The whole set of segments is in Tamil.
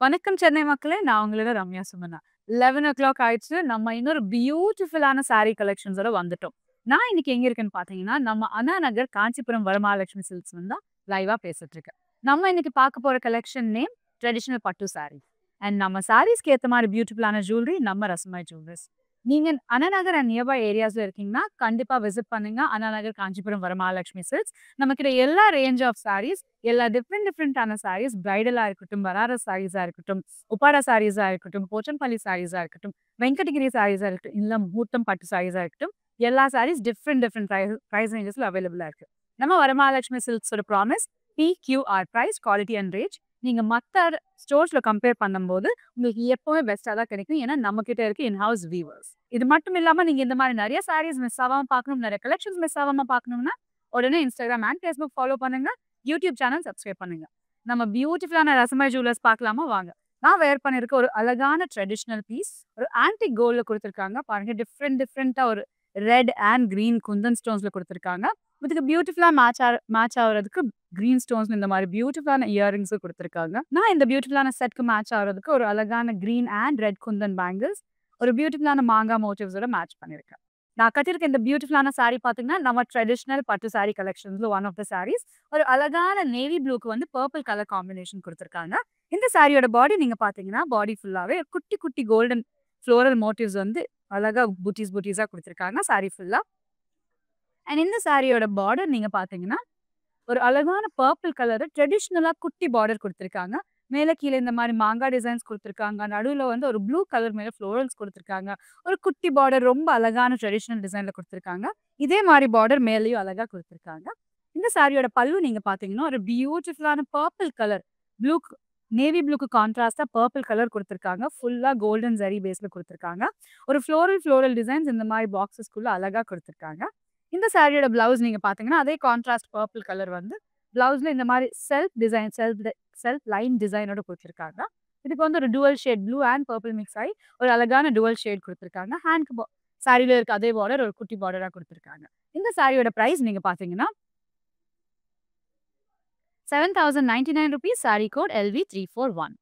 வணக்கம் சென்னை மக்களே! நான் உங்களோட ரம்யா சுமனா. 11:00 ஆயிடுச்சு. நம்ம இன்னொரு பியூட்டிஃபுல்லான சாரி கலெக்ஷன்ஸோட வந்துட்டோம். நான் இன்னைக்கு எங்க இருக்கேன்னு பார்த்தீங்கன்னா, நம்ம அண்ணா நகர் காஞ்சிபுரம் வரமகாலட்சுமி சில்க்ஸ் தான் லைவா பேசிட்டு இருக்கேன். நம்ம இன்னைக்கு பார்க்க போற கலெக்ஷன் நேம் ட்ரெடிஷனல் பட்டு சாரி. அண்ட் நம்ம சாரீஸ்க்கு ஏத்த மாரி பியூட்டிஃபுல்லான ஜுவல்லரி நம்ம ரசமாய் ஜுவல்லர்ஸ். நீங்க அண்ணா நகர் அண்ட் நியர்பை ஏரியாஸ்ல இருக்கீங்கன்னா, கண்டிப்பா விசிட் பண்ணுங்க. அண்ணா நகர் காஞ்சிபுரம் வரமகாலட்சுமி சில்க்ஸ். நம்மகிட்ட எல்லா ரேஞ்ச் ஆஃப் சாரீஸ், எல்லா டிஃப்ரெண்டான சாரீஸ், பிரைடலா இருக்கட்டும், பனாரஸ் சாரீஸா இருக்கட்டும், உப்பாடா சாரீஸா இருக்கட்டும், போச்சம்பள்ளி சாரீஸா இருக்கட்டும், வெங்கடகிரி சாரீஸா இருக்கட்டும், இல்ல முகூர்த்தம் பட்டு சாரீஸா இருக்கட்டும், எல்லா சாரீஸ் டிஃப்ரெண்ட் பிரைஸ் ரேஞ்சஸ்ல அவைலபிளா இருக்கு. நம்ம வரமகாலட்சுமி சில்க்ஸோட promise PQR price, quality and range. நீங்க மத்த ஸ்டோர்ஸ்ல கம்பேர் பண்ணும்போது உங்களுக்கு எப்பவுமே பெஸ்ட்டா தான் கிடைக்கும். ஏன்னா நம்ம கிட்ட இருக்கு இன்ஹவுஸ் வீவர்ஸ். இது மட்டும் இல்லாம நீங்க இந்த மாதிரி நிறைய சாரீஸ் மிஸ் ஆகாம பார்க்கணும், நிறைய கலெக்ஷன்ஸ் மிஸ் ஆகாம பார்க்கணும்னா உடனே Instagram அண்ட் Facebook ஃபாலோ பண்ணுங்க. யூடியூப் சேனல் சப்ஸ்கிரைப் பண்ணுங்க. நம்ம பியூட்டிஃபுல்லான ரசமாய் ஜுவல்லர்ஸ் பார்க்கலாமா வாங்க. நான் வேர் பண்ணிருக்க ஒரு அழகான ட்ரெடிஷனல் பீஸ் ஒரு ஆன்டிக் கோல்ட்ல கொடுத்துருக்காங்க. பாருங்க டிஃப்ரெண்டா ஒரு ரெட் அண்ட் கிரீன் குந்தன் ஸ்டோன்ஸ்ல கொடுத்துருக்காங்க. இதுக்கு பியூட்டிஃபுல்லா மேட்ச் ஆகுறதுக்கு கிரீன் ஸ்டோன்ஸ் இந்த மாதிரி பியூட்டிஃபுல்லான இயரிங்ஸும் கொடுத்துருக்காங்க. நான் இந்த பியூட்டிஃபுல்லான செட்க்கு மேட்ச் ஆகுறதுக்கு ஒரு அழகான green and red Kundan bangles ஒரு பியூட்டிஃபுல்லான மாங்கா மோட்டிவ்ஸோட மேட்ச் பண்ணியிருக்கேன். நான் கட்டியிருக்க இந்த பியூட்டிஃபுல்லான சாரி பார்த்தீங்கன்னா, நம்ம ட்ரெடிஷனல் பட்டு சாரி கலெக்ஷன்ஸ்ல ஒன் ஆஃப் த சாரீஸ். ஒரு அழகான நேவி ப்ளூக்கு வந்து பர்பிள் கலர் காம்பினேஷன் குடுத்துருக்காங்க. இந்த சாரியோட பாடி நீங்க பார்த்தீங்கன்னா, பாடி ஃபுல்லாவே குட்டி, குட்டி கோல்டன் ஃப்ளோரல் மோட்டிவ்ஸ் வந்து அழகா பூட்டீஸா குடுத்துருக்காங்க சாரி ஃபுல்லா. அண்ட் இந்த சாரியோட பார்டர் நீங்க பார்த்தீங்கன்னா, ஒரு அழகான பர்பிள் கலர் ட்ரெடிஷனலா குட்டி பார்டர் குடுத்துருக்காங்க. மேல கீழ இந்த மாரி மாங்கா டிசைன்ஸ் குடுத்துருக்காங்க. நடுவுல வந்து ஒரு ப்ளூ கலர் மேல ஃப்ளோரல்ஸ் குடுத்துருக்காங்க. ஒரு குட்டி பார்டர் ரொம்ப அழகான ட்ரெடிஷனல் டிசைன்ல குடுத்துருக்காங்க. இதே மாரி பார்டர் மேலயும் அழகா குடுத்துருக்காங்க. இந்த சாரியோட பல்லு நீங்க பார்த்தீங்கன்னா, ஒரு பியூட்டிஃபுல்லான பர்பிள் கலர் ப்ளூ நேவி ப்ளூக்கு கான்ட்ராஸ்ட்டா பர்பிள் கலர் குடுத்துருக்காங்க. ஃபுல்லா கோல்டன் ஜரி பேஸ்ல குடுத்துருக்காங்க. ஒரு ஃப்ளோரல் டிசைன்ஸ் இந்த மாரி பாக்ஸஸ்க்குள்ள அழகா குடுத்துருக்காங்க. இந்த சாரியோட பிளவுஸ் நீங்க பார்த்தீங்கன்னா, அதே கான்ட்ராஸ்ட் பர்பிள் கலர் வந்து பிளவுஸ்ல இந்த மாரி செல்ஃப் லைன் டிசைனோட குடுத்துருக்காங்க. இதுக்கு வந்து ஒரு dual shade blue and purple mix ஆயி ஒரு அழகான டூவல் ஷேட் குடுத்துருக்காங்க. சாரில இருக்க அதே பார்டர் ஒரு குட்டி பார்டரா குடுத்துருக்காங்க. இந்த சாரியோட பிரைஸ் நீங்க பார்த்தீங்கன்னா, ₹7,099 சாரி கோட் LV341.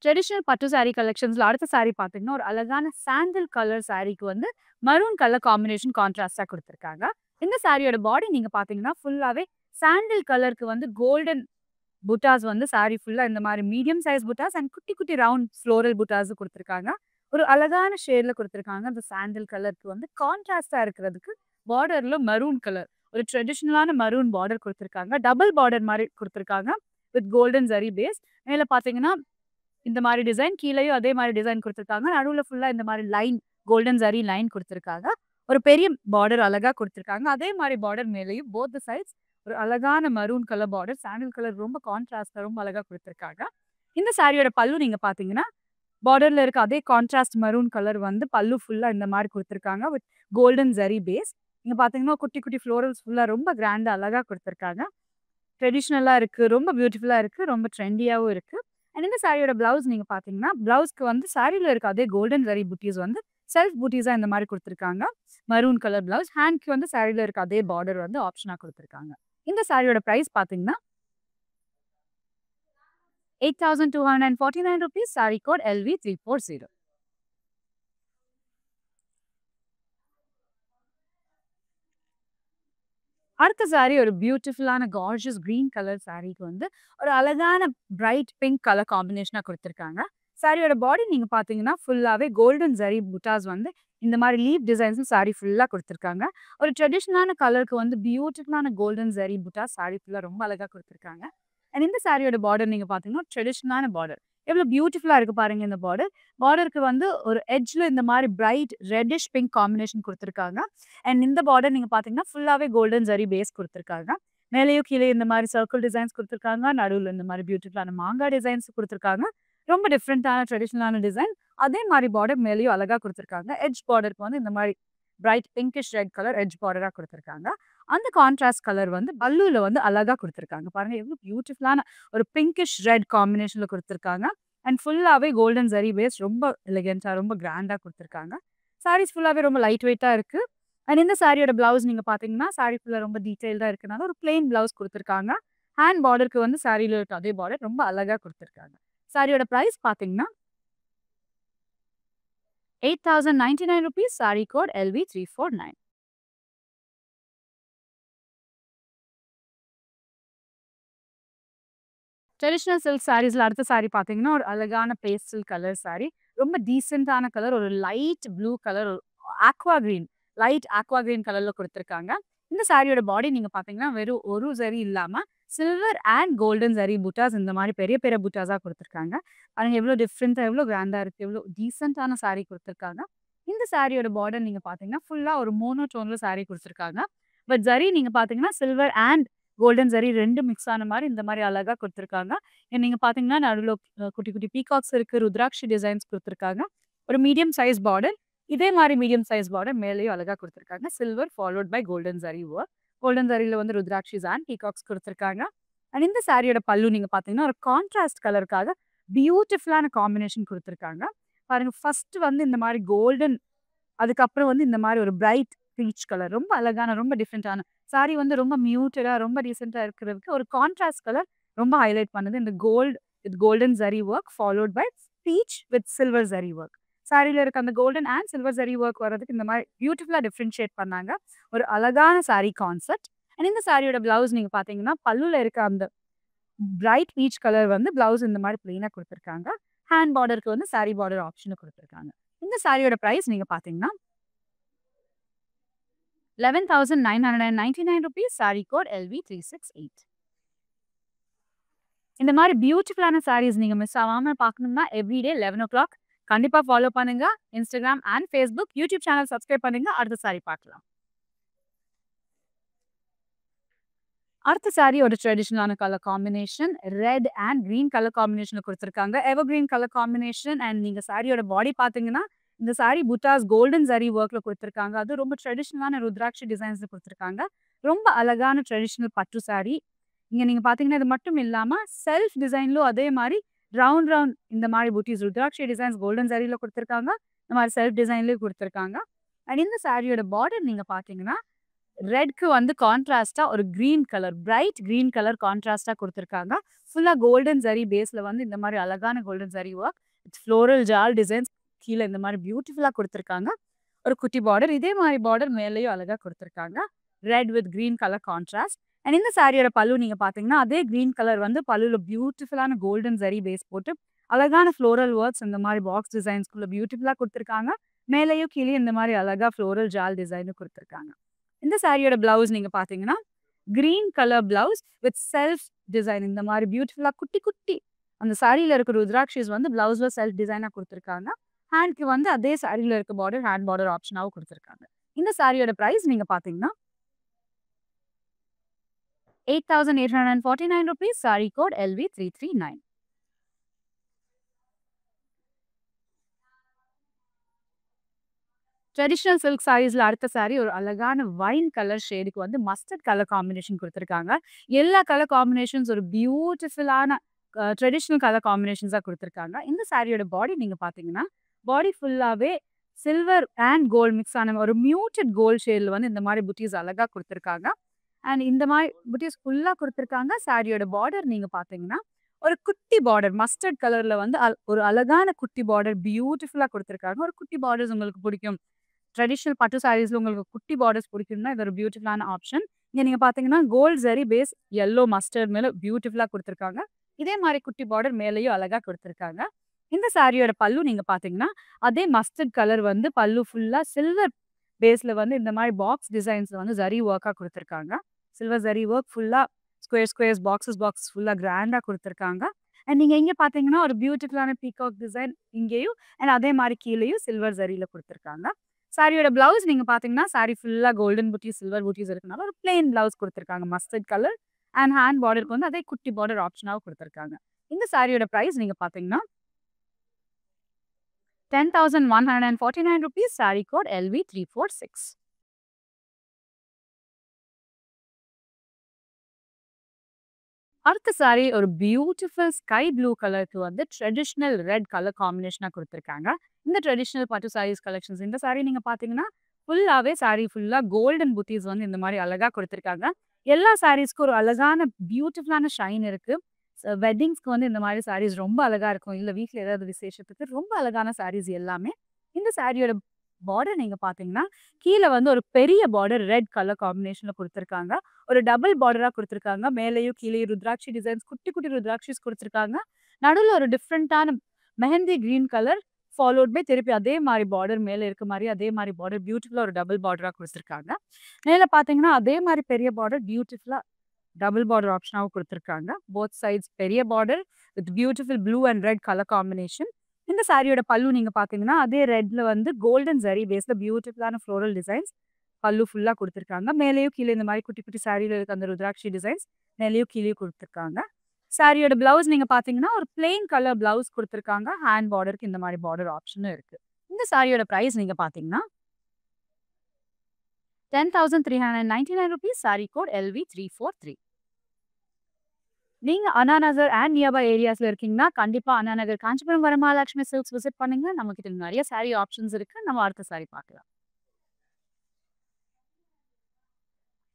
ட்ரெடிஷனல் பட்டு சாரி கலெக்ஷன்ஸ்ல அடுத்த சாரி பார்த்தீங்கன்னா, ஒரு அழகான சாண்டில் கலர் சாரிக்கு வந்து மரூன் கலர் காம்பினேஷன் கான்ட்ராஸ்ட்டா குடுத்துருக்காங்க. இந்த சாரியோட பாடி நீங்க பார்த்தீங்கன்னா, ஃபுல்லாவே சாண்டில் கலருக்கு வந்து கோல்டன் புட்டாஸ் வந்து சாரி ஃபுல்லா இந்த மாரி மீடியம் சைஸ் புட்டாஸ் அண்ட் குட்டி, குட்டி ரவுண்ட் ஃப்ளோரல் புட்டாஸ் குடுத்துருக்காங்க. ஒரு அழகான ஷேட்ல குடுத்துருக்காங்க. அந்த சாண்டில் கலருக்கு வந்து கான்ட்ராஸ்ட்டா இருக்கிறதுக்கு பார்டர்ல மரூன் கலர் ஒரு ட்ரெடிஷனலான மரூன் பார்டர் குடுத்துருக்காங்க. டபுள் பார்டர் மாரி குடுத்துருக்காங்க. With golden zari base. மேல பார்த்தீங்கன்னா இந்த மாரி டிசைன். கீழயும் அதே மாரி டிசைன் குடுத்துருக்காங்க. நடுவுல ஃபுல்லா இந்த மாரி லைன், கோல்டன் ஜரி லைன் குடுத்துருக்காங்க. ஒரு பெரிய பார்டர் அழகா குடுத்துருக்காங்க. அதே மாரி பார்டர் மேலயும் போத் தி சைட்ஸ் ஒரு அழகான மரூன் கலர் பார்டர். சாண்டில் கலர் ரொம்ப கான்ட்ராஸ்ட்டா ரொம்ப அழகா குடுத்துருக்காங்க. இந்த சாரியோட பல்லு நீங்க பார்த்தீங்கன்னா, பார்டர்ல இருக்க அதே கான்ட்ராஸ்ட் மரூன் கலர் வந்து பல்லு ஃபுல்லா இந்த மாரி குடுத்துருக்காங்க. With golden zari base. இங்க பார்த்தீங்கன்னா, குட்டி, குட்டி ஃப்ளோரல்ஸ் ஃபுல்லா ரொம்ப கிராண்டா அழகா குடுத்துருக்காங்க. ட்ரெடிஷனலா இருக்கு. ரொம்ப பியூட்டிஃபுல்லா இருக்கு. ரொம்ப ட்ரெண்டியாவும் இருக்கு. அண்ட் இந்த சாரியோட பிளவுஸ் நீங்க பார்த்தீங்கன்னா, பிளவுஸ்க்கு வந்து சாரில இருக்க அதே கோல்டன் ஜரி புட்டீஸ் வந்து செல்ஃப் புட்டீஸா இந்த மாரி குடுத்துருக்காங்க. Maroon colour blouse. ஹேண்ட்க்கு வந்து சாரில இருக்க அதே பார்டர் வந்து ஆப்ஷனா குடுத்துருக்காங்க. இந்த சாரியோட பிரைஸ் பார்த்தீங்கன்னா, ₹8,249 சாரி கோட் LV340. அடுத்த சாரி ஒரு பியூட்டிஃபுல்லான கார்ஜியஸ் கிரீன் கலர் சாரிக்கு வந்து ஒரு அழகான பிரைட் பிங்க் கலர் காம்பினேஷனா குடுத்துருக்காங்க. சாரியோட பாடி நீங்க பார்த்தீங்கன்னா, ஃபுல்லாவே கோல்டன் ஜரி புட்டாஸ் வந்து இந்த மாரி லீஃப் டிசைன்ஸும் சாரி ஃபுல்லா குடுத்துருக்காங்க. ஒரு ட்ரெடிஷனலான கலருக்கு வந்து பியூட்டிஃபுல்லான கோல்டன் ஜரி புட்டாஸ் சாரி ஃபுல்லா ரொம்ப அழகா குடுத்துருக்காங்க. அண்ட் இந்த சாரியோட பார்டர் நீங்க பார்த்தீங்கன்னா, ட்ரெடிஷனலான பார்டர். எவ்வளோ பியூட்டிஃபுல்லா இருக்கு பாருங்க இந்த பார்டர். பார்டருக்கு வந்து ஒரு எட்ஜ்ல இந்த மாரி பிரைட் ரெட்டிஷ் பிங்க் காம்பினேஷன் குடுத்துருக்காங்க. அண்ட் இந்த பார்டர் நீங்க பார்த்தீங்கன்னா, ஃபுல்லாவே கோல்டன் ஜரி பேஸ் குடுத்துருக்காங்க. மேலேயும் கீழயும் இந்த மாரி சர்க்கிள் டிசைன்ஸ் குடுத்துருக்காங்க. நடுவுல இந்த மாரி பியூட்டிஃபுல்லான மாங்கா டிசைன்ஸ் குடுத்துருக்காங்க. ரொம்ப டிஃப்ரெண்டான ட்ரெடிஷனலான டிசைன். அதே மாரி பார்டர் மேலேயும் அழகா குடுத்துருக்காங்க. எட்ஜ் பார்டருக்கு வந்து இந்த மாரி bright pinkish red colour edge பார்டரா குடுத்துருக்காங்க. அந்த கான்ட்ராஸ்ட் கலர் வந்து பல்லுல வந்து அழகா குடுத்துருக்காங்க. பாருங்க எவ்வளோ பியூட்டிஃபுல்லான ஒரு பிங்கிஷ் ரெட் காம்பினேஷன்ல குடுத்துருக்காங்க. அண்ட் ஃபுல்லாவே கோல்டன் ஜரி பேஸ் ரொம்ப எலிகன்ட்டா ரொம்ப கிராண்டா குடுத்துருக்காங்க. சாரீஸ் ஃபுல்லாவே ரொம்ப லைட் வெயிட்டா இருக்கு. அண்ட் இந்த சாரியோட பிளவுஸ் நீங்க பார்த்தீங்கன்னா, சாரி ஃபுல்லா ரொம்ப டீட்டெயில்டா இருக்கனால ஒரு பிளெயின் பிளவுஸ் குடுத்துருக்காங்க. ஹேண்ட் பார்டருக்கு வந்து சாரியில இருக்க அதே பார்டர் ரொம்ப அழகா குடுத்துருக்காங்க. சாரியோட பிரைஸ் பார்த்தீங்கன்னா, ₹8,099 sari code LV349. Traditional silk சாரீஸ்ல அடுத்த சாரி பார்த்தீங்கன்னா, ஒரு அழகான பேஸ்டல் கலர் சாரி. ரொம்ப டீசென்ட்டான கலர். ஒரு light blue colour, aqua green, light aqua green கலர்ல குடுத்துருக்காங்க. இந்த சாரியோட பாடி நீங்க பார்த்தீங்கன்னா, வெறும் ஒரு ஜரி இல்லாம சில்வர் அண்ட் கோல்டன் ஜரி புட்டாஸ் இந்த மாரி பெரிய பெரிய புட்டாஸா குடுத்துருக்காங்க. பாருங்க எவ்ளோ டிஃப்ரெண்ட்டா, எவ்ளோ கிராண்டா இருக்கு. எவ்ளோ டீசென்ட்டான சாரி குடுத்துருக்காங்க. இந்த சாரியோட பார்டர் நீங்க பார்த்தீங்கன்னா, ஃபுல்லா ஒரு மோனோடோன்ல சாரி குடுத்துருக்காங்க. பட் ஜரி நீங்க பார்த்தீங்கன்னா, silver and golden zari 2 mix ஆன மாரி இந்த மாரி அழகா குடுத்துருக்காங்க. நீங்க பார்த்தீங்கன்னா, நடுவுல குட்டி குட்டி பீகாக்ஸ் இருக்கு. ருத்ராட்சி டிசைன்ஸ் குடுத்துருக்காங்க. ஒரு மீடியம் சைஸ் பார்டர். இதே மாரி மீடியம் சைஸ் பார்டர் மேலேயும் அழகா குடுத்துருக்காங்க. Silver followed by golden zari work. Golden ஜரில வந்து ருத்ராட்சிஸ் அண்ட் பீகாக்ஸ் குடுத்துருக்காங்க. அண்ட் இந்த சாரியோட பல்லு நீங்க பார்த்தீங்கன்னா, ஒரு கான்ட்ராஸ்ட் கலருக்காக பியூட்டிஃபுல்லான காம்பினேஷன் குடுத்துருக்காங்க. பாருங்க ஃபர்ஸ்ட் வந்து இந்த மாரி கோல்டன், அதுக்கப்புறம் வந்து இந்த மாரி ஒரு பிரைட் பீச் கலர். ரொம்ப அழகான, ரொம்ப டிஃபரெண்ட்டான சாரி வந்து ரொம்ப மியூட்டடா, ரொம்ப டீசென்ட்டா இருக்கிறதுக்கு ஒரு கான்ட்ராஸ்ட் கலர் ரொம்ப ஹைலைட் பண்ணுது. இந்த gold with golden zari work followed by peach with silver zari work. சாரில இருக்க அந்த golden and silver zari work வரதுக்கு இந்த மாரி பியூட்டிஃபுல்லா டிஃபரன்ஷியேட் பண்ணாங்க. ஒரு அழகான சாரி கான்செப்ட். அண்ட் இந்த சாரியோட பிளவுஸ் நீங்க பார்த்தீங்கன்னா, பல்லுல இருக்க அந்த பிரைட் பீச் கலர் வந்து பிளவுஸ் இந்த மாரி பிளெயினா குடுத்துருக்காங்க. ஹேண்ட் பார்டருக்கு வந்து சாரி பார்டர் ஆப்ஷனும் குடுத்துருக்காங்க. இந்த சாரியோட பிரைஸ் நீங்க பார்த்தீங்கன்னா, ₹11,999 சாரி கோட் LV368. இந்த மாரி பியூட்டிஃபுல்லான சாரீஸ் நீங்க மிஸ் ஆவாம பார்க்கணும்னா, எவ்ரிடே 11:00 கண்டிப்பா ஃபாலோ பண்ணுங்க. Instagram and Facebook, YouTube channel subscribe பண்ணுங்க. அடுத்த சாரி பார்க்கலாம். அடுத்த சாரி ஒரு ட்ரெடிஷனலான colour combination. Red and green colour காம்பினேஷன்ல குடுத்துருக்காங்க. Evergreen colour combination and நீங்க சாரியோட பாடி பார்த்தீங்கன்னா, இந்த சாரி புட்டாஸ் கோல்டன் ஜரி ஒர்க்ல குடுத்துருக்காங்க. அதுவும் ரொம்ப ட்ரெடிஷனலான ருத்ராட்சி டிசைன்ஸ்ல குடுத்துருக்காங்க. ரொம்ப அழகான ட்ரெடிஷனல் பட்டு சாரி. இங்க நீங்க பார்த்தீங்கன்னா, இது மட்டும் இல்லாம செல்ஃப் டிசைன்லும் அதே மாரி ரவுண்ட் ரவுண்ட் இந்த மாரி புட்டீஸ் ருத்ராட்சி டிசைன்ஸ் கோல்டன் ஜரில குடுத்துருக்காங்க. இந்த மாரி செல்ஃப் டிசைன்லயும் குடுத்துருக்காங்க. அண்ட் இந்த சாரியோட பார்டர் நீங்க பார்த்தீங்கன்னா, ரெட்க்கு வந்து கான்ட்ராஸ்ட்டா ஒரு green colour, bright green colour கான்ட்ராஸ்ட்டா குடுத்துருக்காங்க. ஃபுல்லா கோல்டன் ஜரி பேஸ்ல வந்து இந்த மாரி அழகான golden zari work with floral jaal designs கீழ இந்த மாரி பியூட்டிஃபுல்லா குடுத்துருக்காங்க. ஒரு குட்டி பார்டர். இதே மாரி பார்டர் மேலயும் அழகா குடுத்துருக்காங்க. Red with green colour contrast. And இந்த சாரியோட பல்லு நீங்க பார்த்தீங்கன்னா, அதே கிரீன் கலர் வந்து பல்லுல பியூட்டிஃபுல்லான கோல்டன் ஜரி பேஸ் போட்டு, அழகான ஃப்ளோரல் ஒர்க்ஸ் இந்த மாரி பாக்ஸ் டிசைன்ஸ்குள்ள பியூட்டிஃபுல்லா குடுத்துருக்காங்க. மேலேயும் கீழயும் இந்த மாரி அழகா ஃப்ளோரல் ஜால் டிசைனும் குடுத்துருக்காங்க. இந்த சாரியோட பிளவுஸ் நீங்க பார்த்தீங்கன்னா, green colour blouse with self design இந்த மாரி பியூட்டிஃபுல்லா குட்டி குட்டி அந்த சாரியில இருக்கிற ருத்ராட்சிஸ் வந்து பிளவுஸ்ல செல்ஃப் டிசைனா குடுத்துருக்காங்க. ஹேண்ட்க்கு வந்து அதே சாரியில இருக்க பார்டர், ஹேண்ட் பார்டர் ஆப்ஷனாவும் குடுத்துருக்காங்க. இந்த சாரியோட பிரைஸ் நீங்க பார்த்தீங்கன்னா, ₹8,849 sari code LV339. Traditional silk சாரீஸ்ல அடுத்த சாரி ஒரு அழகான வைன் கலர் ஷேடுக்கு வந்து மஸ்டர்ட் கலர் காம்பினேஷன் குடுத்துருக்காங்க. எல்லா கலர் காம்பினேஷன்ஸ் ஒரு பியூட்டிஃபுல்லான ட்ரெடிஷனல் கலர் காம்பினேஷன்ஸா குடுத்துருக்காங்க. இந்த சாரியோட பாடி நீங்க பார்த்தீங்கன்னா, பாடி ஃபுல்லாவே சில்வர் அண்ட் கோல்ட் மிக்ஸ் ஆன ஒரு மியூட்டட் கோல்ட் ஷேட்ல வந்து இந்த மாரி புட்டீஸ் அழகா குடுத்துருக்காங்க. அண்ட் இந்த மாரி புட்டீஸ் ஃபுல்லா குடுத்துருக்காங்க. சாரியோட பார்டர் நீங்க பார்த்தீங்கன்னா, ஒரு குட்டி பார்டர் மஸ்டர்ட் கலர்ல வந்து ஒரு அழகான குட்டி பார்டர் பியூட்டிஃபுல்லா குடுத்துருக்காங்க. ஒரு குட்டி பார்டர்ஸ் உங்களுக்கு பிடிக்கும். ட்ரெடிஷனல் பட்டு சாரீஸ்ல உங்களுக்கு குட்டி பார்டர்ஸ் பிடிக்கும்னா, இது ஒரு பியூட்டிஃபுல்லான ஆப்ஷன். இங்க நீங்க பார்த்தீங்கன்னா, gold zari base yellow mustard மேல பியூட்டிஃபுல்லா குடுத்துருக்காங்க. இதே மாரி குட்டி பார்டர் மேலேயும் அழகா குடுத்துருக்காங்க. இந்த சாரியோட பல்லு நீங்க பார்த்தீங்கன்னா, அதே மஸ்டர்ட் கலர் வந்து பல்லு ஃபுல்லா சில்வர் பேஸ்ல வந்து இந்த மாரி பாக்ஸ் டிசைன்ஸ்ல வந்து ஜரி ஒர்க்கா குடுத்துருக்காங்க. சில்வர் ஜரி ஒர்க் ஃபுல்லா ஸ்கொயர்ஸ் பாக்ஸஸ் ஃபுல்லா கிராண்டா குடுத்துருக்காங்க. அண்ட் நீங்க இங்க பார்த்தீங்கன்னா, ஒரு பியூட்டிஃபுல்லான பீகாக் டிசைன் இங்கேயும் அண்ட் அதே மாரி கீழயும் சில்வர் ஜரில குடுத்துருக்காங்க. சாரியோட பிளவுஸ் நீங்க பார்த்தீங்கன்னா, சாரி ஃபுல்லா கோல்டன் புட்டீஸ், சில்வர் புட்டீஸ் இருக்கனால ஒரு பிளெயின் பிளவுஸ் குடுத்துருக்காங்க. மஸ்டர்ட் கலர் அண்ட் ஹேண்ட் பார்டருக்கு வந்து அதே குட்டி பார்டர் ஆப்ஷனாவும் குடுத்துருக்காங்க. இந்த சாரியோட பிரைஸ் நீங்க பார்த்தீங்கன்னா, ₹10,149 சாரி கோட் LV346. அடுத்த சாரி ஒரு பியூட்டிஃபுல் ஸ்கை ப்ளூ கலருக்கு வந்து ட்ரெடிஷனல் ரெட் கலர் காம்பினேஷனா குடுத்துருக்காங்க. இந்த ட்ரெடிஷனல் பட்டு சாரீஸ் கலெக்ஷன்ஸ் இந்த சாரி நீங்க பார்த்தீங்கன்னா, ஃபுல்லாவே சாரி ஃபுல்லா கோல்டன் புட்டீஸ் வந்து இந்த மாரி அழகா குடுத்துருக்காங்க. எல்லா சாரீஸ்க்கும் ஒரு அழகான பியூட்டிஃபுல்லான ஷைன் இருக்கு. வெட்டிங்ஸ்க்கு வந்து இந்த மாரி சாரீஸ் ரொம்ப அழகா இருக்கும். இல்ல வீட்ல ஏதாவது விசேஷத்துக்கு ரொம்ப அழகான சாரீஸ் எல்லாமே. இந்த சாரியோட பார்டர் நீங்க பார்த்தீங்கன்னா, கீழ வந்து ஒரு பெரிய பார்டர் ரெட் கலர் காம்பினேஷன்ல குடுத்துருக்காங்க. ஒரு டபுள் பார்டரா குடுத்துருக்காங்க. மேலேயும் கீழயும் ருத்ராட்சி டிசைன்ஸ் குட்டி, குட்டி ருத்ராட்சிஸ் குடுத்துருக்காங்க. நடுவுல ஒரு டிஃபரண்டான mehndi green colour followed by திருப்பி அதே மாரி பார்டர் மேல இருக்க மாரி அதே மாரி பார்டர் பியூட்டிஃபுல்லா ஒரு டபுள் பார்டரா குடுத்துருக்காங்க. மேல பார்த்தீங்கன்னா, அதே மாரி பெரிய பார்டர் பியூட்டிஃபுல்லா டபுள் பார்டர் ஆப்ஷனாவும் குடுத்துருக்காங்க. போத் சைட்ஸ் பெரிய border with beautiful blue and red colour combination. இந்த சாரியோட பல்லு நீங்க பார்த்தீங்கன்னா, அதே ரெட்ல வந்து கோல்டன் ஜரி பேஸ்ல பியூட்டிஃபுல்லான ஃப்ளோரல் டிசைன்ஸ் பல்லு ஃபுல்லா குடுத்துருக்காங்க. மேலேயும் கீழ இந்த மாரி குட்டி, குட்டி சாரியில இருக்க அந்த ருத்ராட்சி டிசைன்ஸ் மேலேயும் கீழயும் குடுத்துருக்காங்க. சாரியோட பிளவுஸ் நீங்க பார்த்தீங்கன்னா, ஒரு பிளெயின் கலர் பிளவுஸ் குடுத்துருக்காங்க. ஹேண்ட் பார்டருக்கு இந்த மாரி பார்டர் ஆப்ஷனும் இருக்கு. இந்த சாரியோட பிரைஸ் நீங்க பார்த்தீங்கன்னா, ₹10,399 சாரி கோட் LV343. நீங்க அண்ணா நகர் அண்ட் நியர்பை ஏரியாஸ்ல இருக்கீங்கன்னா, கண்டிப்பா அண்ணா நகர் காஞ்சிபுரம் வரமகாலட்சுமி சில்க்ஸ் விசிட் பண்ணுங்க. நம்மகிட்ட நெறைய சாரி ஆப்ஷன்ஸ் இருக்கு. நம்ம அடுத்த சாரி பார்க்கலாம்.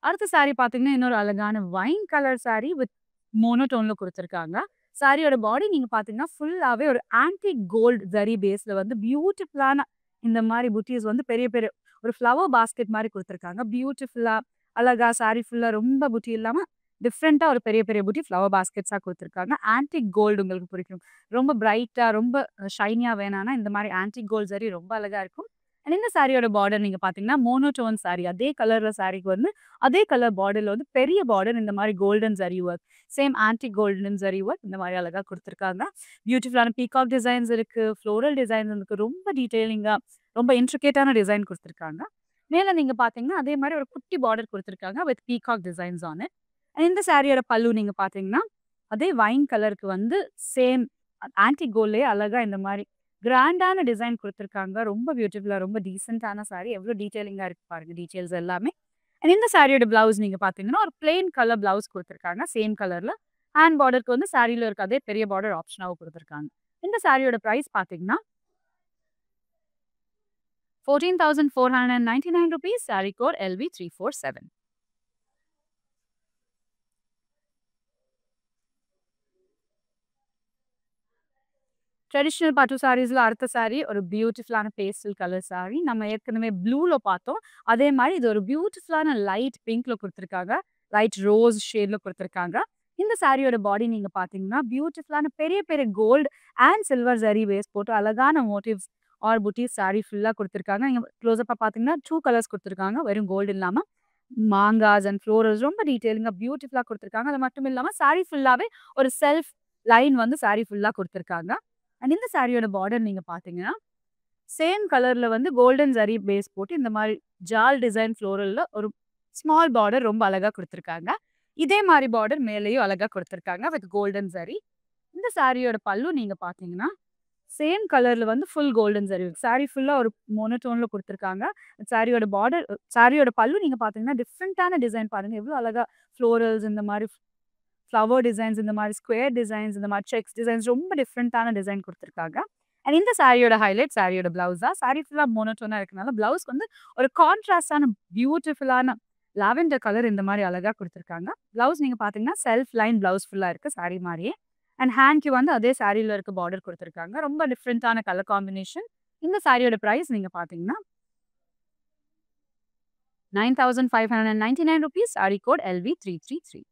அடுத்த சாரி பார்த்தீங்கன்னா, இன்னொரு அழகான வைன் கலர் சாரி வித் மோனோடோன்ல குடுத்துருக்காங்க. சாரியோட பாடி நீங்க பார்த்தீங்கன்னா, ஃபுல்லாவே ஒரு ஆன்டிக் கோல்ட் ஜரி பேஸ்ல வந்து பியூட்டிஃபுல்லான இந்த மாரி புட்டீஸ் வந்து பெரிய, பெரிய ஒரு ஃப்ளவர் பாஸ்கெட் மாரி குடுத்துருக்காங்க. பியூட்டிஃபுல்லா அழகா சாரி ஃபுல்லா ரொம்ப புட்டி இல்லாம, டிஃப்ரெண்ட்டா ஒரு பெரிய, பெரிய புட்டி ஃப்ளவர் பாஸ்கெட்ஸா குடுத்துருக்காங்க. ஆன்டிக் கோல்டு உங்களுக்கு பிடிக்கும். ரொம்ப பிரைட்டா, ரொம்ப ஷைனியா வேணான்னா, இந்த மாரி ஆன்டிக் கோல்ட் ஜரி ரொம்ப அழகா இருக்கும். அண்ட் இந்த சாரியோட பார்டர் நீங்க பார்த்தீங்கன்னா, மோனோடோன் சாரி. அதே கலர்ல சாரிக்கு வந்து அதே கலர் பார்டர்ல வந்து பெரிய பார்டர் இந்த மாரி golden zari work. Same antique golden zari work இந்த மாரி அழகா குடுத்துருக்காங்க. பியூட்டிஃபுல்லான பீகாக் டிசைன்ஸ் இருக்கு. ஃப்ளோரல் டிசைன்ஸ் இருக்கு. ரொம்ப டீட்டெயிலிங்கா, ரொம்ப இன்ட்ரிகேட்டான டிசைன் குடுத்துருக்காங்க. மேல நீங்க பார்த்தீங்கன்னா, அதே மாரி ஒரு குட்டி பார்டர் குடுத்துருக்காங்க with peacock designs on it. இந்த சாரியோட பல்லு நீங்க பார்த்தீங்கன்னா, அதே வைன் கலருக்கு வந்து சேம் ஆன்டிக் கோல்ட்லயே அழகா இந்த மாரி கிராண்டான டிசைன் குடுத்துருக்காங்க. ரொம்ப பியூட்டிஃபுல்லா, ரொம்ப டீசென்ட்டான சாரி. எவ்ளோ டீட்டெயிலிங்கா இருக்கு பாருங்க டீட்டெயில்ஸ் எல்லாமே. அண்ட் இந்த சாரியோட பிளவுஸ் நீங்க பார்த்தீங்கன்னா, ஒரு பிளெயின் கலர் பிளவுஸ் குடுத்துருக்காங்க. சேம் கலர்ல. ஹேண்ட் பார்டருக்கு வந்து சாரில இருக்க அதே பெரிய பார்டர் ஆப்ஷனாவும் குடுத்துருக்காங்க. இந்த சாரியோட பிரைஸ் பார்த்தீங்கன்னா, ₹14,499 சாரி கோட் LV347. ட்ரெடிஷனல் பட்டு சாரீஸ்ல அடுத்த சாரி ஒரு பியூட்டிஃபுல்லான பேஸ்டல் கலர் சாரி. நம்ம ஏற்கனவே ப்ளூல பார்த்தோம். அதே மாரி இது ஒரு பியூட்டிஃபுல்லான லைட் பிங்க்ல குடுத்துருக்காங்க. லைட் ரோஸ் ஷேட்ல குடுத்துருக்காங்க. இந்த சாரியோட பாடி நீங்க பார்த்தீங்கன்னா, பியூட்டிஃபுல்லான பெரிய பெரிய gold and silver zari base போட்டு அழகான மோட்டிவ்ஸ் ஆர் புட்டீஸ் சாரி ஃபுல்லா குடுத்துருக்காங்க. நீங்க க்ளோஸ் அப்பா பார்த்தீங்கன்னா, 2 கலர்ஸ் குடுத்துருக்காங்க. வெறும் கோல்டு இல்லாம. மாங்காஸ் அண்ட் ஃப்ளோரல்ஸ் ரொம்ப டீட்டெயிலிங்கா பியூட்டிஃபுல்லா குடுத்துருக்காங்க. அது மட்டும் இல்லாம சாரி ஃபுல்லாவே ஒரு செல்ஃப் லைன் வந்து சாரி ஃபுல்லா குடுத்துருக்காங்க. அண்ட் இந்த சாரியோட பார்டர் நீங்க பார்த்தீங்கன்னா, சேம் கலர்ல வந்து கோல்டன் ஜரி பேஸ் போட்டு இந்த மாரி ஜால் டிசைன் ஃப்ளோரல்ல ஒரு ஸ்மால் பார்டர் ரொம்ப அழகா குடுத்துருக்காங்க. இதே மாரி பார்டர் மேலேயும் அழகா குடுத்துருக்காங்க வித் கோல்டன் ஜரி. இந்த சாரியோட பல்லு நீங்க பார்த்தீங்கன்னா, சேம் கலர்ல வந்து ஃபுல் கோல்டன் ஜரி. சாரி ஃபுல்லா ஒரு மோனோடோன்ல குடுத்துருக்காங்க. சாரியோட பார்டர் சாரியோட பல்லு நீங்க பார்த்தீங்கன்னா, டிஃப்ரெண்ட்டான டிசைன் பாருங்க. எவ்ளோ அழகா ஃப்ளோரல்ஸ் இந்த மாரி ஃப்ளவர் டிசைன்ஸ் இந்த மாரி ஸ்கொயர் டிசைன்ஸ், இந்த மாரி செக்ஸ் டிசைன்ஸ் ரொம்ப டிஃப்ரெண்ட்டான டிசைன் குடுத்துருக்காங்க. அண்ட் இந்த சாரியோட ஹைலைட் சாரியோட பிளவுஸ் தான். சாரி ஃபுல்லா மோனோடோனா இருக்கனால பிளவுஸ் வந்து ஒரு கான்ட்ராஸ்டான பியூட்டிஃபுல்லான லாவெண்டர் கலர் இந்த மாரி அழகா குடுத்துருக்காங்க. பிளவுஸ் நீங்க பார்த்தீங்கன்னா, செல்ஃப் லைன் பிளவுஸ் ஃபுல்லா இருக்கு சாரி மாரியே. அண்ட் ஹேண்ட்க்கு வந்து அதே சாரில இருக்க பார்டர் குடுத்துருக்காங்க. ரொம்ப டிஃப்ரெண்ட்டான கலர் காம்பினேஷன். இந்த சாரியோட பிரைஸ் நீங்க பார்த்தீங்கன்னா, ₹9,599 சாரி கோட் LV333.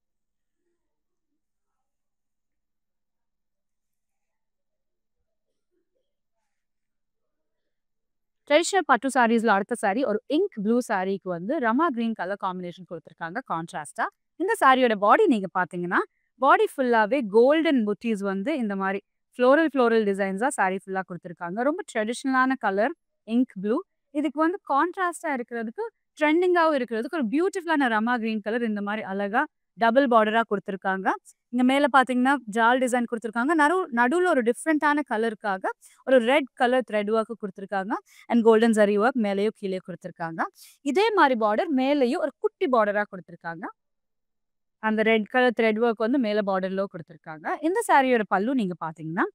ட்ரெடிஷனல் பட்டு சாரீஸ்ல அடுத்த சாரி ஒரு இங்க் ப்ளூ சாரிக்கு வந்து ரமா கிரீன் கலர் காம்பினேஷன் குடுத்துருக்காங்க கான்ட்ராஸ்ட்டா. இந்த சாரியோட பாடி நீங்க பார்த்தீங்கன்னா, பாடி ஃபுல்லாவே கோல்டன் புட்டீஸ் வந்து இந்த மாரி ஃப்ளோரல் டிசைன்ஸா சாரி ஃபுல்லா குடுத்துருக்காங்க. ரொம்ப ட்ரெடிஷனலான கலர் இங்க் ப்ளூ. இதுக்கு வந்து கான்ட்ராஸ்ட்டா இருக்கிறதுக்கு, ட்ரெண்டிங்காவும் இருக்கிறதுக்கு ஒரு பியூட்டிஃபுல்லான ரமா கிரீன் கலர் இந்த மாரி அழகா டபுள் பார்டரா குடுத்துருக்காங்க. இங்க மேல பார்த்தீங்கன்னா, ஜால் டிசைன் குடுத்துருக்காங்க. நடுவுல ஒரு டிஃப்ரெண்ட்டான கலருக்காக ஒரு ரெட் கலர் த்ரெட் ஒர்க் குடுத்துருக்காங்க. அண்ட் கோல்டன் ஜரி ஒர்க் மேலேயும் கீழயும் குடுத்துருக்காங்க. இதே மாரி பார்டர் மேலேயும் ஒரு குட்டி பார்டரா குடுத்துருக்காங்க. அந்த ரெட் கலர் த்ரெட் ஒர்க் வந்து மேல பார்டர்ல குடுத்துருக்காங்க. இந்த சாரியோட பல்லு நீங்க பார்த்தீங்கன்னா,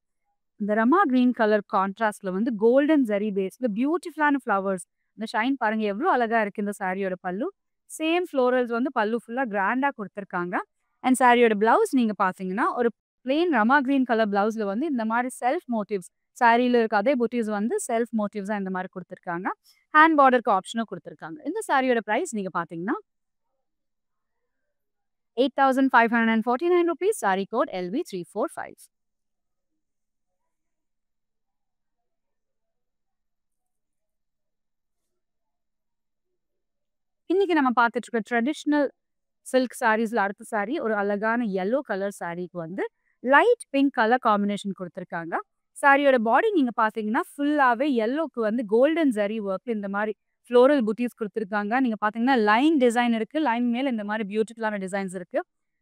இந்த ரமா கிரீன் கலர் கான்ட்ராஸ்ட்ல வந்து கோல்டன் ஜரி பேஸ்ல பியூட்டிஃபுல்லான ஃப்ளவர்ஸ் இந்த ஷைன் பாருங்க எவ்வளோ அழகா இருக்கு இந்த சாரியோட பல்லு. சேம் ஃப்ளோரல்ஸ் வந்து பல்லு ஃபுல்லா கிராண்டா குடுத்துருக்காங்க. அண்ட் சாரியோட பிளவுஸ் நீங்க பார்த்தீங்கன்னா, ஒரு பிளெயின் ரமா கிரீன் கலர் பிளவுஸ்ல வந்து இந்த மாரி செல்ஃப் மோட்டிவ்ஸ் சாரியில இருக்க அதே புட்டீஸ் வந்து செல்ஃப் மோட்டிவ்ஸா இந்த மாரி குடுத்துருக்காங்க. ஹேண்ட் பார்டருக்கு ஆப்ஷனும் குடுத்துருக்காங்க. இந்த சாரியோட பிரைஸ் நீங்க பார்த்தீங்கன்னா, ₹8,549 சாரி கோட் LV345. இன்னைக்கு நம்ம பார்த்துட்டு இருக்க ட்ரெடிஷனல் சில்க் சாரீஸ்ல அடுத்த சாரி ஒரு அழகான yellow கலர் சாரிக்கு வந்து லைட் பிங்க் கலர் காம்பினேஷன் குடுத்துருக்காங்க. சாரியோட பாடி நீங்க பார்த்தீங்கன்னா, ஃபுல்லாவே yellowக்கு வந்து கோல்டன் ஜரி ஒர்க் இந்த மாரி ஃப்ளோரல் புட்டீஸ் குடுத்துருக்காங்க. நீங்க பார்த்தீங்கன்னா, லைன் டிசைன் இருக்கு. லைன் மேல இந்த மாரி பியூட்டிஃபுல்லான டிசைன்ஸ் இருக்கு.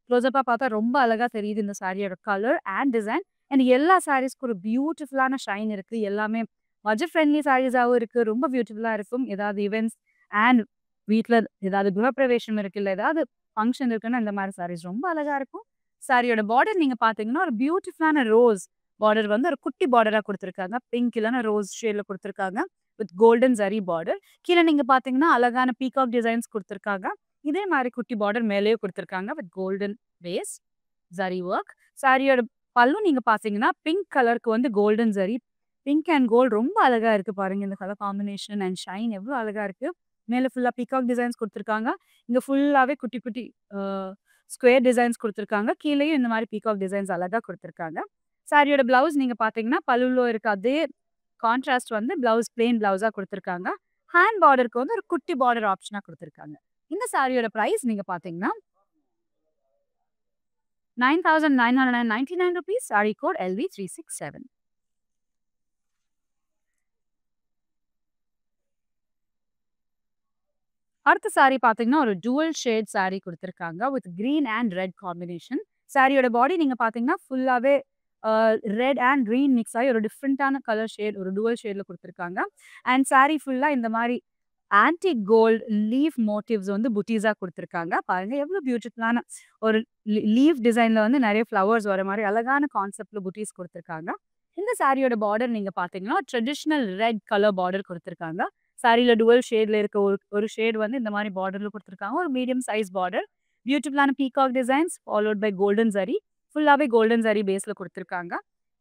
க்ளோஸப்பா பார்த்தா ரொம்ப அழகா தெரியுது இந்த சாரியோட கலர் அண்ட் டிசைன். அண்ட் எல்லா சாரீஸ்க்கும் ஒரு பியூட்டிஃபுல்லான ஷைன் இருக்கு. எல்லாமே பட்ஜெட் ஃப்ரெண்ட்லி சாரீஸாவும் இருக்கு. ரொம்ப பியூட்டிஃபுல்லா இருக்கும். ஏதாவது ஈவென்ட்ஸ் அண்ட் வீட்ல ஏதாவது கிரகப்பிரவேசம் இருக்கு, இல்ல ஏதாவது ஃபங்ஷன் இருக்குன்னா இந்த மாரி சாரீஸ் ரொம்ப அழகா இருக்கும். சாரியோட பார்டர் நீங்க பார்த்தீங்கன்னா, ஒரு பியூட்டிஃபுல்லான ரோஸ் பார்டர் வந்து ஒரு குட்டி பார்டரா குடுத்துருக்காங்க. பிங்க் இல்லன்னா ரோஸ் ஷேட்ல குடுத்துருக்காங்க. With golden zari border. கீழ நீங்க பார்த்தீங்கன்னா, அழகான பீகாக் டிசைன்ஸ் குடுத்துருக்காங்க. இதே மாரி குட்டி பார்டர் மேலேயும் குடுத்துருக்காங்க. With golden base zari work. சாரியோட பல்லு நீங்க பார்த்தீங்கன்னா, பிங்க் கலருக்கு வந்து golden zari. Pink and gold ரொம்ப அழகா இருக்கு பாருங்க. இந்த கலர் காம்பினேஷன் அண்ட் ஷைன் எவ்ளோ அழகா இருக்கு. மேல ஃபுல்லா பீகாக் டிசைன்ஸ் குடுத்துருக்காங்க. இங்க ஃபுல்லாவே குட்டி குட்டி அ ஸ்கொயர் டிசைன்ஸ் குடுத்துருக்காங்க. கீழயும் இந்த மாரி பீகாக் டிசைன்ஸ் அழகா குடுத்துருக்காங்க. சாரியோட பிளவுஸ் நீங்க பார்த்தீங்கன்னா, பல்லுல இருக்க அதே கான்ட்ராஸ்ட் வந்து பிளவுஸ் பிளெயின் பிளவுஸா குடுத்துருக்காங்க. ஹேண்ட் பார்டருக்கு வந்து ஒரு குட்டி பார்டர் ஆப்ஷனா குடுத்துருக்காங்க. இந்த சாரியோட பிரைஸ் நீங்க பார்த்தீங்கன்னா, ₹9,999 சாரி கோட் LV367. அடுத்த சாரி பார்த்தீங்கன்னா, ஒரு டூவல் ஷேட் சாரி குடுத்துருக்காங்க. With green and red combination. சாரியோட பாடி நீங்க பார்த்தீங்கன்னா, ஃபுல்லாவே அ ரெட் அண்ட் கிரீன் மிக்ஸ் ஆயி ஒரு டிஃபரண்டான கலர் ஷேட் ஒரு டூவல் ஷேட்ல குடுத்துருக்காங்க. அண்ட் சாரி ஃபுல்லா இந்த மாரி ஆன்டிக் கோல்ட் லீஃப் மோட்டிவ்ஸ் வந்து புட்டீஸா குடுத்துருக்காங்க. பாருங்க எவ்ளோ பியூட்டிஃபுல்லான ஒரு லீஃப் டிசைன்ல வந்து நெறைய ஃப்ளவர்ஸ் வர மாரி அழகான கான்செப்ட்ல புட்டீஸ் குடுத்துருக்காங்க. இந்த சாரியோட பார்டர் நீங்க பார்த்தீங்கன்னா, ட்ரெடிஷனல் ரெட் கலர் பார்டர் குடுத்துருக்காங்க. சாரில டுவல் ஷேட்ல இருக்க ஒரு ஒரு ஷேட் வந்து இந்த மாரி பார்டர்ல குடுத்துருக்காங்க. ஒரு மீடியம் சைஸ் பார்டர். பியூட்டிஃபுல்லான peacock designs followed by golden zari. ஃபுல்லாவே கோல்டன் ஜரி பேஸ்ல குடுத்துருக்காங்க.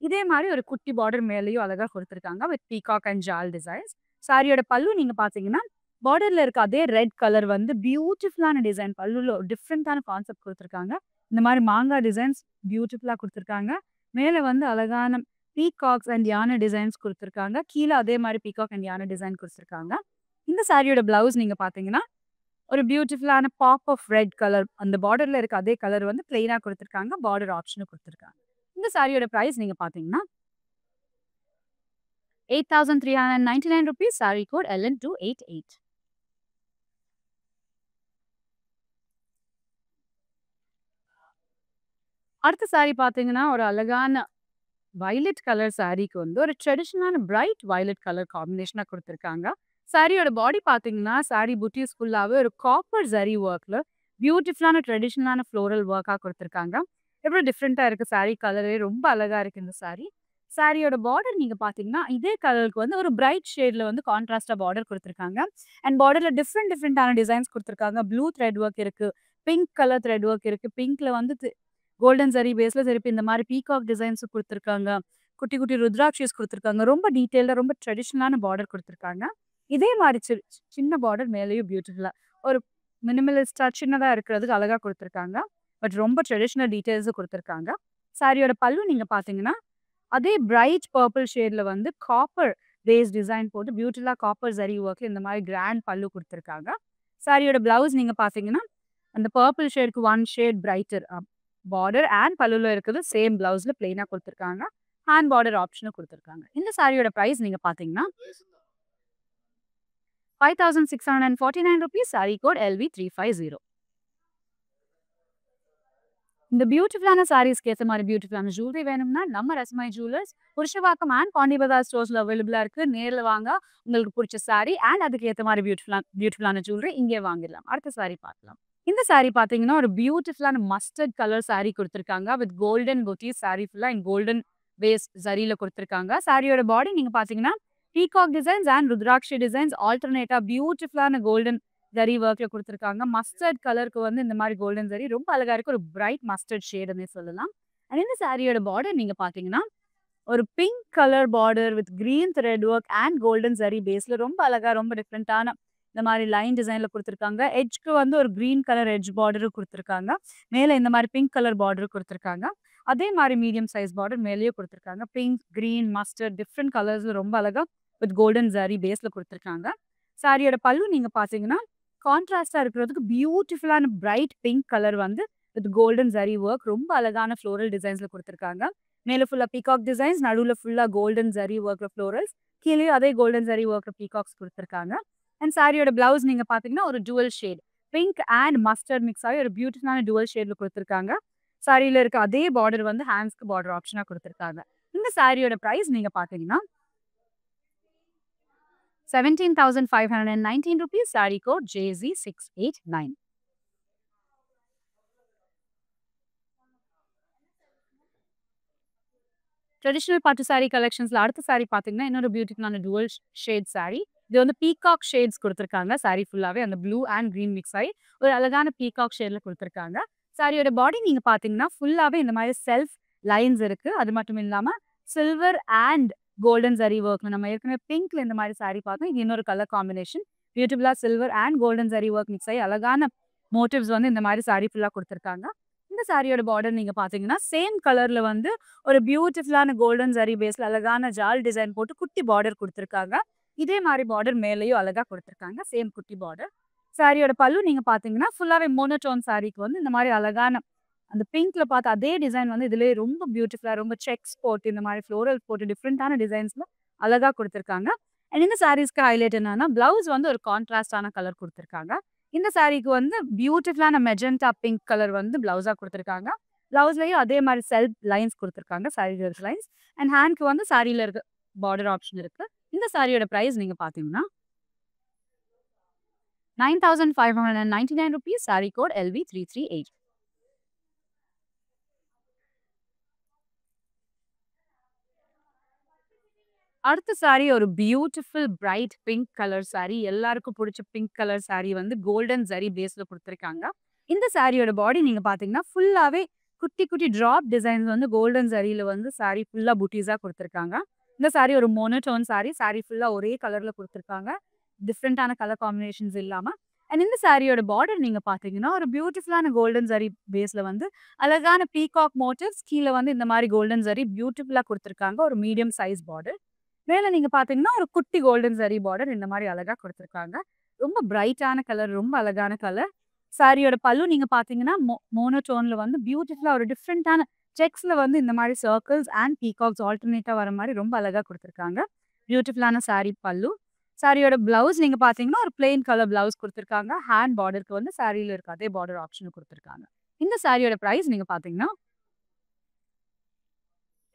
இதே மாரி ஒரு குட்டி பார்டர் மேலயும் அழகா குடுத்துருக்காங்க. With peacock and jaal designs. சாரியோட பல்லு நீங்க பார்த்தீங்கன்னா, பார்டர்ல இருக்க அதே ரெட் கலர் வந்து பியூட்டிஃபுல்லான டிசைன். பல்லுல ஒரு டிஃபரண்டான கான்செப்ட் குடுத்துருக்காங்க. இந்த மாரி மாங்கா டிசைன்ஸ் பியூட்டிஃபுல்லா குடுத்துருக்காங்க. மேல வந்து அழகான பீகாக்ஸ் அண்ட் யானை டிசைன்ஸ் குடுத்துருக்காங்க. கீழ அதே மாரி பீகாக் அண்ட் யானை டிசைன் குடுத்துருக்காங்க. இந்த சாரியோட பிளவுஸ் நீங்க பார்த்தீங்கன்னா, ஒரு பியூட்டிஃபுல்லான பாப் ஆஃப் ரெட் கலர். அந்த பார்டர்ல இருக்க அதே கலர் வந்து பிளெயினா குடுத்துருக்காங்க. பார்டர் ஆப்ஷனும் குடுத்துருக்காங்க. இந்த சாரியோட பிரைஸ் நீங்க பார்த்தீங்கன்னா, ₹8,399 சாரி கோட் LN288. அடுத்த சாரி பார்த்தீங்கன்னா, ஒரு அழகான வயலட் கலர் சாரிக்கு வந்து ஒரு ட்ரெடிஷனலான பிரைட் வயலட் கலர் காம்பினேஷனா குடுத்துருக்காங்க. சாரியோட பாடி பார்த்தீங்கன்னா, சாரி புட்டீஸ் ஃபுல்லாவே ஒரு காப்பர் ஜரி ஒர்க்ல பியூட்டிஃபுல்லான ட்ரெடிஷனலான ஃப்ளோரல் ஒர்க்கா குடுத்துருக்காங்க. எவ்வளோ டிஃப்ரெண்ட்டா இருக்கு சாரி கலரே ரொம்ப அழகா இருக்கு இந்த சாரி. சாரியோட பார்டர் நீங்க பார்த்தீங்கன்னா, இதே கலருக்கு வந்து ஒரு பிரைட் ஷேட்ல வந்து கான்ட்ராஸ்ட்டா பார்டர் குடுத்துருக்காங்க. அண்ட் பார்டர்ல டிஃப்ரெண்டான டிசைன்ஸ் குடுத்துருக்காங்க. ப்ளூ த்ரெட் ஒர்க் இருக்கு. பிங்க் கலர் த்ரெட் ஒர்க் இருக்கு. பிங்க்ல வந்து கோல்டன் ஜரி பேஸ்ல திருப்பி இந்த மாரி பீகாக் டிசைன்ஸும் குடுத்துருக்காங்க. குட்டி, குட்டி ருத்ராட்சிஸ் குடுத்துருக்காங்க. ரொம்ப டீட்டெயில்டா ரொம்ப ட்ரெடிஷனலான பார்டர் குடுத்துருக்காங்க. இதே மாரி சின்ன பார்டர் மேலேயும் பியூட்டிஃபுல்லா ஒரு மினிமலிஸ்ட்டா சின்னதா இருக்கிறதுக்கு அழகா குடுத்துருக்காங்க. பட் ரொம்ப ட்ரெடிஷனல் டீட்டெயில்ஸும் குடுத்துருக்காங்க. சாரியோட பல்லு நீங்க பார்த்தீங்கன்னா, அதே பிரைட் பர்பிள் ஷேட்ல வந்து காப்பர் பேஸ் டிசைன் போட்டு பியூட்டிஃபுல்லா காப்பர் ஜரி ஒர்க்ல இந்த மாரி கிராண்ட் பல்லு குடுத்துருக்காங்க. சாரியோட பிளவுஸ் நீங்க பார்த்தீங்கன்னா, அந்த பர்பிள் ஷேட்க்கு 1 ஷேட் பிரைட்டர் பார்டர் அண்ட் பல்லுல இருக்குது சேம் பிளவுஸ்ல பிளெயினா குடுத்துருக்காங்க. ஹேண்ட் பார்டர் ஆப்ஷனும் குடுத்துருக்காங்க. இந்த சாரியோட பிரைஸ் நீங்க பார்த்தீங்கன்னா, ₹5,649 சாரி கோட் LV350. இந்த பியூட்டிஃபுல்லான சாரீஸ்க்கு ஏத்த மாரி பியூட்டிஃபுல்லான ஜுவல்லரி வேணும்னா, நம்ம ரஸ்மாய் ஜுவல்லர்ஸ் புருஷவாக்கம் அண்ட் பாண்டிபஜார் ஸ்டோர்ஸ்ல அவைலபிளா இருக்கு. நேர்ல வாங்க. உங்களுக்கு புடிச்ச சாரி அண்ட் அதுக்கு ஏத்த மாரி பியூட்டிஃபுல்லான ஜுவல்லரி இங்கே வாங்கிடலாம். அடுத்த சாரி பார்க்கலாம். இந்த சாரி பார்த்தீங்கன்னா, ஒரு பியூட்டிஃபுல்லான மஸ்டர்ட் கலர் சாரி குடுத்துருக்காங்க. வித் கோல்டன் புட்டீஸ் சாரி ஃபுல்லா இன் கோல்டன் பேஸ் ஜரில குடுத்துருக்காங்க. சாரியோட பாடி நீங்க பார்த்தீங்கன்னா, peacock designs and rudraksha designs ஆல்டர்னேட்டா பியூட்டிஃபுல்லான கோல்டன் ஜரி ஒர்க்ல குடுத்துருக்காங்க. மஸ்டர்ட் கலருக்கு வந்து இந்த மாரி கோல்டன் ஜரி ரொம்ப அழகா இருக்கு. ஒரு பிரைட் மஸ்டர்ட் ஷேடுன்னே சொல்லலாம். அண்ட் இந்த சாரியோட பார்டர் நீங்க பார்த்தீங்கன்னா, ஒரு pink colour border with green thread work and golden zari பேஸ்ல ரொம்ப அழகா, ரொம்ப டிஃபரெண்டான இந்த மாரி லைன் டிசைன்ல குடுத்துருக்காங்க. எட்ஜ்க்கு வந்து ஒரு கிரீன் கலர் எட்ஜ் பார்டரும் குடுத்துருக்காங்க. மேல இந்த மாரி பிங்க் கலர் பார்டரும் குடுத்துருக்காங்க. அதே மாரி மீடியம் சைஸ் பார்டர் மேலேயும் குடுத்துருக்காங்க. பிங்க், கிரீன், மஸ்டர்ட் டிஃபரெண்ட் கலர்ஸ்ல ரொம்ப அழகா வித் கோல்டன் ஜரி பேஸ்ல குடுத்துருக்காங்க. சாரியோட பல்லு நீங்க பார்த்தீங்கன்னா, கான்ட்ராஸ்ட்டா இருக்கிறதுக்கு பியூட்டிஃபுல்லான பிரைட் பிங்க் கலர் வந்து வித் கோல்டன் ஜரி ஒர்க் ரொம்ப அழகான ஃப்ளோரல் டிசைன்ஸ்ல குடுத்துருக்காங்க. மேல ஃபுல்லா பீகாக் டிசைன்ஸ், நடுவுல ஃபுல்லா கோல்டன் ஜரி ஒர்க்ல ஃப்ளோரல்ஸ், கீழயும் அதே கோல்டன் ஜரி ஒர்க்ல பீகாக்ஸ் குடுத்துருக்காங்க. அண்ட் சாரியோட பிளவுஸ் நீங்க பார்த்தீங்கன்னா, ஒரு dual shade pink and mustard mix ஆகி ஒரு பியூட்டிஃபுல்லான டூவல் ஷேட்ல குடுத்துருக்காங்க. சாரியில இருக்க அதே பார்டர் வந்து ஹேண்ட்ஸ்க்கு பார்டர் ஆப்ஷனா குடுத்துருக்காங்க. இந்த சாரியோட பிரைஸ் நீங்க பார்த்தீங்கன்னா, 17,519 rupees. Saree code JZ689. Traditional பட்டு சாரி கலெக்ஷன்ஸ்ல அடுத்த சாரி பார்த்தீங்கன்னா, இன்னொரு பியூட்டிஃபுல்லான டூவல் ஷேட் சாரி. இது வந்து பீகாக் ஷேட்ஸ் குடுத்துருக்காங்க. சாரி ஃபுல்லாவே அந்த ப்ளூ அண்ட் கிரீன் மிக்ஸ் ஆயி ஒரு அழகான பீகாக் ஷேட்ல குடுத்துருக்காங்க. சாரியோட பாடி நீங்க பார்த்தீங்கன்னா, ஃபுல்லாவே இந்த மாரி செல்ஃப் லைன்ஸ் இருக்கு. அது மட்டும் இல்லாம silver and golden zari work. நம்ம ஏற்கனவே பிங்க்ல இந்த மாரி சாரி பார்த்தோம். இது இன்னொரு கலர் காம்பினேஷன். பியூட்டிஃபுல்லா silver and golden zari work mix ஆயி அழகான மோட்டிவ்ஸ் வந்து இந்த மாரி சாரி ஃபுல்லா குடுத்துருக்காங்க. இந்த சாரியோட பார்டர் நீங்க பார்த்தீங்கன்னா, சேம் கலர்ல வந்து ஒரு பியூட்டிஃபுல்லான கோல்டன் ஜரி பேஸ்ல அழகான ஜால் டிசைன் போட்டு குட்டி பார்டர் குடுத்துருக்காங்க. இதே மாரி பார்டர் மேலயும் அழகா குடுத்துருக்காங்க. சேம் குட்டி பார்டர். சாரியோட பல்லு நீங்க பார்த்தீங்கன்னா, ஃபுல்லாவே மோனோடோன் சாரிக்கு வந்து இந்த மாரி அழகான அந்த பிங்க்ல பார்த்த அதே டிசைன் வந்து இதிலேயே ரொம்ப பியூட்டிஃபுல்லா ரொம்ப செக்ஸ் போட்டு இந்த மாரி ஃப்ளோரல் போட்டு டிஃபரெண்டான டிசைன்ஸ்ல அழகா குடுத்துருக்காங்க. அண்ட் இந்த சாரீஸ்க்கு ஹைலைட் என்னன்னா, பிளவுஸ் வந்து ஒரு கான்ட்ராஸ்டான கலர் குடுத்துருக்காங்க. இந்த சாரீக்கு வந்து பியூட்டிஃபுல்லான மெஜெண்டா பிங்க் கலர் வந்து பிளவுஸா குடுத்துருக்காங்க. பிளவுஸ்லயும் அதே மாரி செல்ஃப் லைன்ஸ் குடுத்துருக்காங்க. சாரில இருக்க லைன்ஸ். அண்ட் ஹேண்ட்க்கு வந்து சாரில இருக்க பார்டர் ஆப்ஷன் இருக்கு. இந்த சாரியோட பிரைஸ் நீங்க பார்த்தீங்கன்னா, 9,599 rupees. Saree code LV338. அடுத்த சாரி ஒரு beautiful bright pink colour sari. எல்லாருக்கும் புடிச்ச பிங்க் கலர் சாரி வந்து கோல்டன் ஜரி பேஸ்ல குடுத்துருக்காங்க. இந்த சாரியோட பாடி நீங்க பார்த்தீங்கன்னா, ஃபுல்லாவே குட்டி குட்டி ட்ராப் டிசைன்ஸ் வந்து கோல்டன் ஜரியில வந்து சாரி ஃபுல்லா புட்டீஸா குடுத்துருக்காங்க. இந்த சாரி ஒரு மோனோடோன் சாரி. சாரி ஃபுல்லா ஒரே கலர்ல குடுத்துருக்காங்க. டிஃபரெண்டான கலர் காம்பினேஷன்ஸ் இல்லாம. அண்ட் இந்த சாரியோட பார்டர் நீங்க பார்த்தீங்கன்னா, ஒரு பியூட்டிஃபுல்லான கோல்டன் ஜரி பேஸ்ல வந்து அழகான பீகாக் மோட்டிவ்ஸ் கீழ வந்து இந்த மாரி கோல்டன் ஜரி பியூட்டிஃபுல்லா குடுத்துருக்காங்க. ஒரு மீடியம் சைஸ் பார்டர். மேல நீங்க பார்த்தீங்கன்னா, ஒரு குட்டி கோல்டன் ஜரி பார்டர் இந்த மாரி அழகா குடுத்துருக்காங்க. ரொம்ப பிரைட்டான கலர், ரொம்ப அழகான கலர். சாரியோட பல்லு நீங்க பார்த்தீங்கன்னா, மோனோடோன்ல வந்து பியூட்டிஃபுல்லா ஒரு டிஃபரெண்டான செக்ஸ்ல வந்து இந்த மாரி சர்க்கிள்ஸ் அண்ட் பீகாக்ஸ் ஆல்டர்னேட்டா வர மாரி ரொம்ப அழகா குடுத்துருக்காங்க. பியூட்டிஃபுல்லான சாரி பல்லு. சாரியோட பிளவுஸ் நீங்க பார்த்தீங்கன்னா, ஒரு பிளெயின் கலர் பிளவுஸ் குடுத்துருக்காங்க. ஹேண்ட் பார்டருக்கு வந்து சாரில இருக்க அதே பார்டர் ஆப்ஷனும் குடுத்துருக்காங்க. இந்த சாரியோட பிரைஸ் நீங்க பார்த்தீங்கன்னா,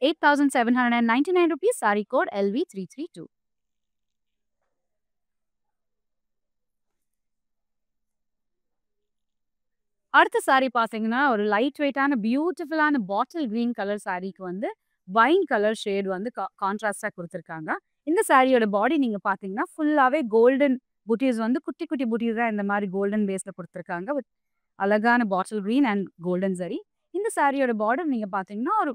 8,799 rupees. Saree code LV332. அடுத்த சாரி பார்த்தீங்கன்னா, ஒரு லைட் வெயிட்டான பியூட்டிஃபுல்லான பாட்டில் கிரீன் கலர் சாரிக்கு வந்து வைன் கலர் ஷேட் வந்து கான்ட்ராஸ்ட்டா குடுத்துருக்காங்க. இந்த சாரியோட பாடி நீங்க பார்த்தீங்கன்னா, ஃபுல்லாவே கோல்டன் புட்டீஸ் வந்து குட்டி குட்டி புட்டீஸா இந்த மாரி கோல்டன் பேஸ்ல குடுத்துருக்காங்க. வித் அழகான bottle green and golden zari. இந்த சாரியோட பார்டர் நீங்க பார்த்தீங்கன்னா, ஒரு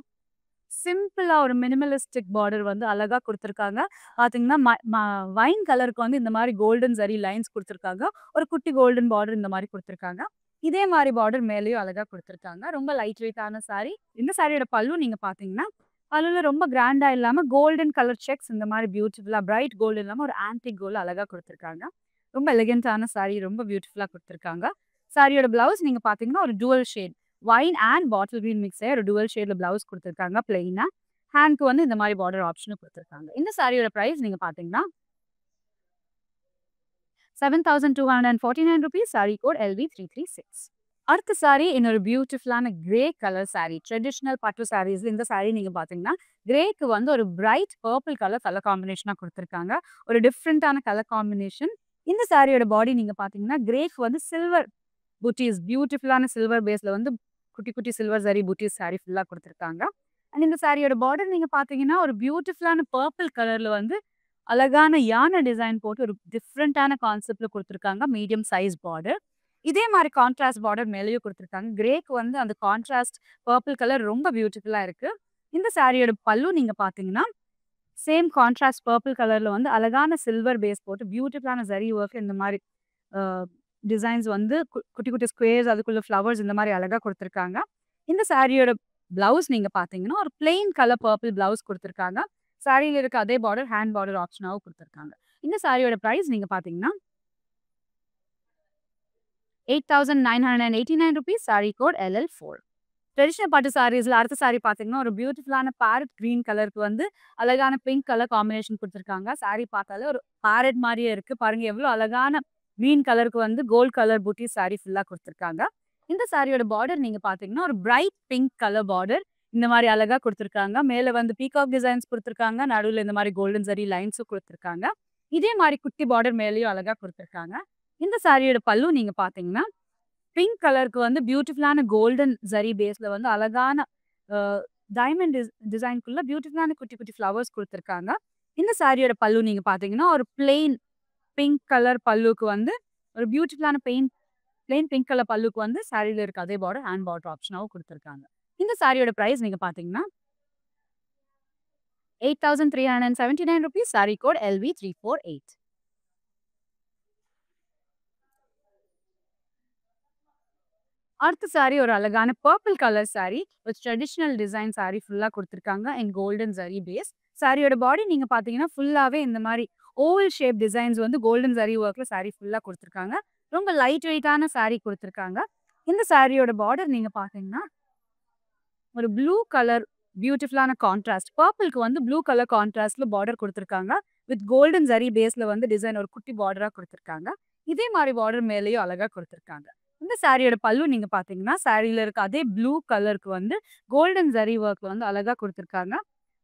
சிம்பிளா ஒரு மினிமலிஸ்டிக் பார்டர் வந்து அழகா குடுத்துருக்காங்க. பார்த்தீங்கன்னா, ம ம வைன் கலருக்கு வந்து இந்த மாரி கோல்டன் ஜரி லைன்ஸ் குடுத்துருக்காங்க. ஒரு குட்டி கோல்டன் பார்டர் இந்த மாரி குடுத்துருக்காங்க. இதே மாரி பார்டர் மேலயும் அழகா குடுத்துருக்காங்க. ரொம்ப லைட் வெயிட்டான சாரி. இந்த சாரியோட பல்லு நீங்க பார்த்தீங்கன்னா, பல்லுல ரொம்ப கிராண்டா இல்லாம கோல்டன் கலர் செக்ஸ் இந்த மாரி பியூட்டிஃபுல்லா பிரைட் கோல்டு இல்லாம ஒரு ஆன்டிக் கோல்டு அழகா குடுத்துருக்காங்க. ரொம்ப எலிகன்ட்டான சாரி. ரொம்ப பியூட்டிஃபுல்லா குடுத்துருக்காங்க. சாரியோட பிளவுஸ் நீங்க பார்த்தீங்கன்னா, ஒரு dual shade wine and bottle green mix ஆயி ஒரு டூவல் ஷேட்ல பிளவுஸ் குடுத்துருக்காங்க பிளெயினா. ஹேண்ட்க்கு வந்து இந்த மாரி பார்டர் ஆப்ஷனும் குடுத்துருக்காங்க. இந்த சாரியோட பிரைஸ் நீங்க பார்த்தீங்கன்னா, 7,249 rupees. Saree code LV336. அடுத்த சாரி இன்னொரு பியூட்டிஃபுல்லான கிரே கலர் சாரி. ட்ரெடிஷனல் பட்டு சாரீஸ்ல இந்த சாரி நீங்க பார்த்தீங்கன்னா, கிரேக்கு வந்து ஒரு பிரைட் பர்பிள் கலர் காம்பினேஷனா குடுத்துருக்காங்க. ஒரு டிஃபரெண்டான கலர் காம்பினேஷன். இந்த சாரியோட பாடி நீங்க பார்த்தீங்கன்னா, கிரேக்கு வந்து சில்வர் புட்டீஸ் பியூட்டிஃபுல்லான சில்வர் பேஸ்ல வந்து குட்டி குட்டி சில்வர் ஜரி புட்டீஸ் சாரி ஃபுல்லா குடுத்துருக்காங்க. அண்ட் இந்த சாரியோட பார்டர் நீங்க பார்த்தீங்கன்னா, ஒரு பியூட்டிஃபுல்லான பர்பிள் கலர்ல வந்து அழகான யானை டிசைன் போட்டு ஒரு டிஃப்ரெண்டான கான்செப்ட்ல குடுத்துருக்காங்க. Medium size border. இதே மாரி கான்ட்ராஸ்ட் பார்டர் மேலயும் குடுத்துருக்காங்க. கிரேக்கு வந்து அந்த கான்ட்ராஸ்ட் பர்பிள் கலர் ரொம்ப பியூட்டிஃபுல்லா இருக்கு. இந்த சாரியோட பல்லு நீங்க பார்த்தீங்கன்னா, சேம் கான்ட்ராஸ்ட் பர்பிள் கலர்ல வந்து அழகான சில்வர் பேஸ் போட்டு பியூட்டிஃபுல்லான ஜரி ஒர்க் இந்த மாரி அ டிசைன்ஸ் வந்து குட்டி, குட்டி ஸ்குயர்ஸ் அதுக்குள்ள ஃப்ளவர்ஸ் இந்த மாரி அழகா குடுத்துருக்காங்க. இந்த சாரியோட ப்ளவுஸ் நீங்க பார்த்தீங்கன்னா, ஒரு பிளெயின் கலர் பர்பிள் ப்ளவுஸ் குடுத்துருக்காங்க. சாரியில இருக்க அதே பார்டர், ஹேண்ட் பார்டர் ஆப்ஷனாவும் குடுத்துருக்காங்க. இந்த சாரியோட பிரைஸ் நீங்க பார்த்தீங்கன்னா, ₹8,989 சாரி கோட் LL4. ட்ரெடிஷனல் பட்டு சாரீஸ்ல அடுத்த சாரி பார்த்தீங்கன்னா, ஒரு பியூட்டிஃபுல்லான பேரட் கிரீன் கலருக்கு வந்து அழகான பிங்க் கலர் காம்பினேஷன் குடுத்துருக்காங்க. சாரி பார்த்தாலே ஒரு பேரட் மாரியே இருக்கு. பாருங்க எவ்ளோ அழகான கிரீன் கலருக்கு வந்து கோல்ட் கலர் புட்டி சாரி ஃபுல்லா குடுத்துருக்காங்க. இந்த சாரியோட பார்டர் நீங்க பார்த்தீங்கன்னா, ஒரு பிரைட் பிங்க் கலர் பார்டர் இந்த மாரி அழகா குடுத்துருக்காங்க. மேல வந்து பீகாக் டிசைன்ஸ் குடுத்துருக்காங்க. நடுவுல இந்த மாரி கோல்டன் ஜரி லைன்ஸும் குடுத்துருக்காங்க. இதே மாரி குட்டி பார்டர் மேலயும் அழகா குடுத்துருக்காங்க. இந்த சாரியோட பல்லு நீங்க பார்த்தீங்கன்னா, பிங்க் கலருக்கு வந்து பியூட்டிஃபுல்லான கோல்டன் ஜரி பேஸ்ல வந்து அழகான அ டைமண்ட் டிசைன்க்குள்ள பியூட்டிஃபுல்லான குட்டி, குட்டி ஃப்ளவர்ஸ் குடுத்துருக்காங்க. இந்த சாரியோட பல்லு நீங்க பார்த்தீங்கன்னா, ஒரு பிளெயின் பிங்க் கலர் பல்லுக்கு வந்து ஒரு பியூட்டிஃபுல்லான பிளெயின் பிங்க் கலர் பல்லுக்கு வந்து சாரில இருக்க அதே பார்டர், ஹேண்ட் பார்டர் ஆப்ஷனாவும் குடுத்துருக்காங்க. இந்த சாரியோட பிரைஸ் நீங்க பார்த்தீங்கன்னா, ₹8,379 சாரி கோட் LV348. அடுத்த சாரி ஒரு அழகான பர்பிள் கலர் சாரி. ஒரு ட்ரெடிஷனல் டிசைன் சாரி ஃபுல்லா குடுத்துருக்காங்க இன் கோல்டன் ஜரி பேஸ். சாரியோட பாடி நீங்க பார்த்தீங்கன்னா, ஃபுல்லாவே இந்த மாரி ஓவல் ஷேப் டிசைன்ஸ் வந்து கோல்டன் ஜரி ஒர்க்ல சாரி ஃபுல்லா குடுத்துருக்காங்க. ரொம்ப லைட் வெயிட்டான சாரி குடுத்துருக்காங்க. இந்த சாரியோட பார்டர் நீங்க பார்த்தீங்கன்னா, ஒரு ப்ளூ கலர் பியூட்டிஃபுல்லான கான்ட்ராஸ்ட். பர்பிள்க்கு வந்து ப்ளூ கலர் கான்ட்ராஸ்ட்ல பார்டர் குடுத்துருக்காங்க. வித் கோல்டன் ஜரி பேஸ்ல வந்து டிசைன் ஒரு குட்டி பார்டரா குடுத்துருக்காங்க. இதே மாரி பார்டர் மேலயும் அழகா குடுத்துருக்காங்க. இந்த சாரியோட பல்லு நீங்க பார்த்தீங்கன்னா, சாரில இருக்க அதே ப்ளூ கலருக்கு வந்து கோல்டன் ஜரி ஒர்க்ல வந்து அழகா குடுத்துருக்காங்க.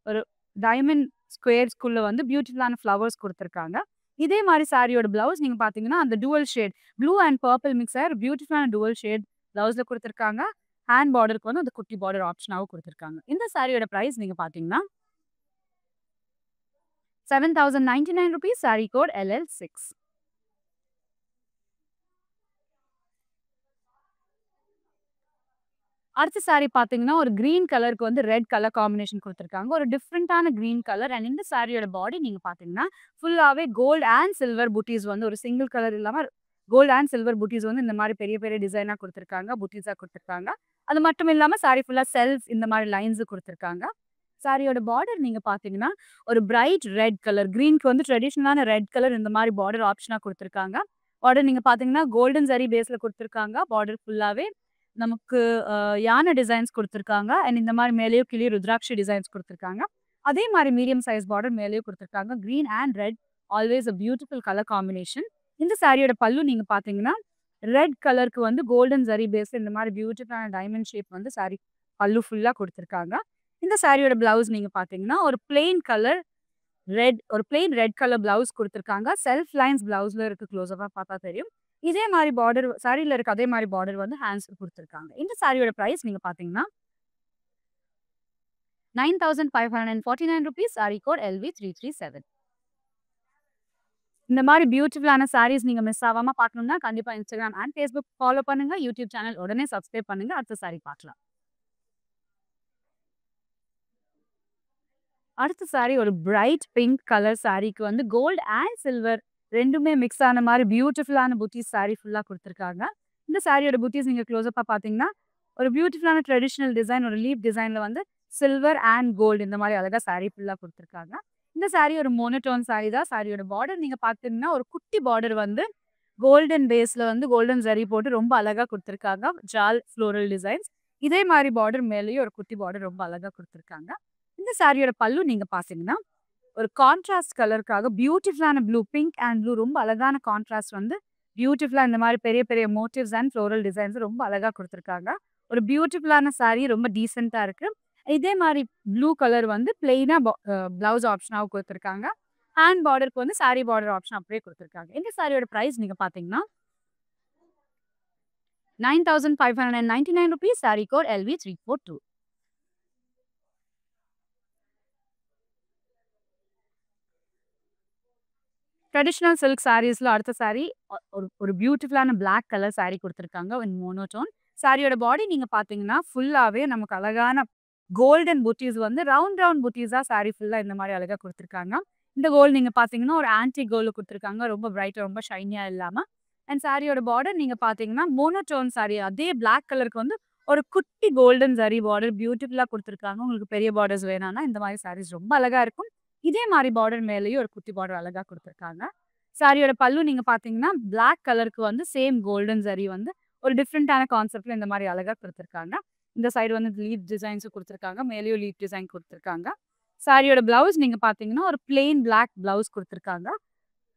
ஒரு டைமண்ட் ஸ்கொயர்ஸ்குள்ள வந்து பியூட்டிஃபுல்லான ஃப்ளவர்ஸ் குடுத்துருக்காங்க. இதே மாரி சாரியோட ப்ளவுஸ் நீங்க பார்த்தீங்கன்னா, அந்த dual shade blue and purple mix ஆயி ஒரு பியூட்டிஃபுல்லான டூவல் ஷேட் ப்ளவுஸ்ல குடுத்துருக்காங்க. ஹேண்ட் பார்டருக்கு வந்து அந்த குட்டி பார்டர் ஆப்ஷனாவும் குடுத்துருக்காங்க. இந்த சாரியோட பிரைஸ் நீங்க பார்த்தீங்கன்னா, ₹7,099 சாரி கோட் LL6. அடுத்த சாரி பார்த்தீங்கன்னா, ஒரு கிரீன் கலருக்கு வந்து ரெட் கலர் காம்பினேஷன் குடுத்துருக்காங்க. ஒரு டிஃபரண்டான கிரீன் கலர் அண்ட் இந்த சாரியோட பாடி நீங்க பார்த்தீங்கன்னா, ஃபுல்லாவே கோல்ட் அண்ட் சில்வர் புட்டீஸ் வந்து ஒரு சிங்கிள் கலர் இல்லாம கோல்ட் அண்ட் சில்வர் புட்டீஸ் வந்து இந்த மாரி பெரிய, பெரிய டிசைனா குடுத்துருக்காங்க. புட்டீஸா குடுத்துருக்காங்க. அது மட்டும் இல்லாம சாரி ஃபுல்லா செல்ஃப் இந்த மாரி லைன்ஸ் குடுத்துருக்காங்க. சாரியோட பார்டர் நீங்க பார்த்தீங்கன்னா, ஒரு பிரைட் ரெட் கலர் கிரீன்க்கு வந்து ட்ரெடிஷனலான ரெட் கலர் இந்த மாரி பார்டர் ஆப்ஷனா குடுத்துருக்காங்க. பார்டர் நீங்க பார்த்தீங்கன்னா, கோல்டன் ஜரி பேஸ்ல குடுத்துருக்காங்க. பார்டர் ஃபுல்லாவே நமக்கு யானை டிசைன்ஸ் குடுத்துருக்காங்க. அண்ட் இந்த மாரி மேலேயும் கீழயும் ருத்ராட்ச டிசைன்ஸ் குடுத்துருக்காங்க. அதே மாரி மீடியம் சைஸ் பார்டர் மேலேயும் குடுத்துருக்காங்க. Green and red always a beautiful colour combination. இந்த சாரியோட பல்லு நீங்க பார்த்தீங்கன்னா, ரெட் கலருக்கு வந்து கோல்டன் ஜரி பேஸ்ல இந்த மாரி பியூட்டிஃபுல்லான டைமண்ட் ஷேப் வந்து சாரி பல்லு ஃபுல்லா குடுத்துருக்காங்க. இந்த சாரியோட ப்ளவுஸ் நீங்க பார்த்தீங்கன்னா, ஒரு பிளெயின் ரெட் கலர் ப்ளவுஸ் குடுத்துருக்காங்க. செல்ஃப் லைன்ஸ் ப்ளவுஸ்ல இருக்கு க்ளோஸப்பா பார்த்தா தெரியும். இதே மாரி பார்டர் சாரில இருக்க அதே மாரி பார்டர் வந்து ஹேண்ட்ஸ்க்கு குடுத்துருக்காங்க. இந்த சாரியோட பிரைஸ் நீங்க பார்த்தீங்கன்னா, ₹9,549 சாரி கோட் LV337. இந்த மாரி பியூட்டிஃபுல்லான சாரீஸ் நீங்க மிஸ் ஆவாம பார்க்கணும்னா, கண்டிப்பா Instagram அண்ட் Facebook ஃபாலோ பண்ணுங்க. YouTube சேனல் உடனே சப்ஸ்கிரைப் பண்ணுங்க. அடுத்த சாரி பார்க்கலாம். அடுத்த சாரி ஒரு பிரைட் பிங்க் கலர் சாரிக்கு வந்து கோல்ட் அண்ட் சில்வர் 2மே மிக்ஸ் ஆன மாரி பியூட்டிஃபுல்லான புட்டீஸ் சாரி ஃபுல்லா குடுத்துருக்காங்க. இந்த சாரியோட புட்டீஸ் நீங்க க்ளோஸப்பா பார்த்தீங்கன்னா, ஒரு பியூட்டிஃபுல்லான ட்ரெடிஷனல் டிசைன் ஒரு லீஃப் டிசைன்ல வந்து சில்வர் அண்ட் கோல்ட் இந்த மாரி அழகா சாரி ஃபுல்லா குடுத்துருக்காங்க. இந்த சாரி ஒரு மோனோடோன் சாரி தான். சாரியோட பார்டர் நீங்க பார்த்தீங்கன்னா, ஒரு குட்டி பார்டர் வந்து கோல்டன் பேஸ்ல வந்து கோல்டன் ஜரி போட்டு ரொம்ப அழகா குடுத்துருக்காங்க. ஜால் ஃப்ளோரல் டிசைன்ஸ். இதே மாரி பார்டர் மேலேயும் ஒரு குட்டி பார்டர் ரொம்ப அழகா குடுத்துருக்காங்க. இந்த சாரியோட பல்லு நீங்க பார்த்தீங்கன்னா, ஒரு கான்ட்ராஸ்ட் கலருக்காக பியூட்டிஃபுல்லான ப்ளூ, பிங்க் அண்ட் ப்ளூ ரொம்ப அழகான கான்ட்ராஸ்ட் வந்து பியூட்டிஃபுல்லா இந்த மாரி பெரிய, பெரிய மோட்டிவ்ஸ் அண்ட் ஃப்ளோரல் டிசைன்ஸ் ரொம்ப அழகா குடுத்துருக்காங்க. ஒரு பியூட்டிஃபுல்லான சாரி ரொம்ப டீசென்ட்டா இருக்கு. இதே மாரி ப்ளூ கலர் வந்து பிளெயினா ப்ளவுஸ் ஆப்ஷனாவும் குடுத்துருக்காங்க. ஹேண்ட் பார்டருக்கு வந்து சாரி பார்டர் ஆப்ஷன் அப்படியே குடுத்துருக்காங்க. இந்த சாரியோட பிரைஸ் நீங்க பார்த்தீங்கன்னா, ₹9,599 sari code LV342. Traditional silk சாரீஸ்ல அடுத்த சாரி ஒரு பியூட்டிஃபுல்லான பிளாக் கலர் சாரி குடுத்துருக்காங்க இன் மோனோடோன். சாரியோட பாடி நீங்க பார்த்தீங்கன்னா, ஃபுல்லாவே நமக்கு அழகான கோல்டன் புட்டீஸ் வந்து ரவுண்ட் ரவுண்ட் புட்டீஸா சாரி ஃபுல்லா இந்த மாரி அழகா குடுத்துருக்காங்க. இந்த கோல்ட் நீங்க பார்த்தீங்கன்னா, ஒரு ஆன்டிக் கோல்ட்ல குடுத்துருக்காங்க. ரொம்ப பிரைட்டா, ரொம்ப ஷைனியா இல்லாம. அண்ட் சாரியோட பார்டர் நீங்க பார்த்தீங்கன்னா, மோனோடோன் சாரி அதே பிளாக் கலருக்கு வந்து ஒரு குட்டி கோல்டன் ஜரி பார்டர் பியூட்டிஃபுல்லா குடுத்துருக்காங்க. உங்களுக்கு பெரிய பார்டர்ஸ் வேணாம்னா, இந்த மாரி சாரீஸ் ரொம்ப அழகா இருக்கும். இதே மாரி பார்டர் மேலேயும் ஒரு குட்டி பார்டர் அழகா குடுத்துருக்காங்க. சாரியோட பல்லு நீங்க பார்த்தீங்கன்னா, பிளாக் கலருக்கு வந்து சேம் கோல்டன் ஜரி வந்து ஒரு டிஃபரண்டான கான்செப்ட்ல இந்த மாரி அழகா குடுத்துருக்காங்க. இந்த சைடு வந்து லீஃப் டிசைன்ஸும் குடுத்துருக்காங்க. மேலேயும் லீஃப் டிசைன் குடுத்துருக்காங்க. சாரியோட பிளவுஸ் நீங்க பார்த்தீங்கன்னா, ஒரு பிளெயின் பிளாக் பிளவுஸ் குடுத்துருக்காங்க.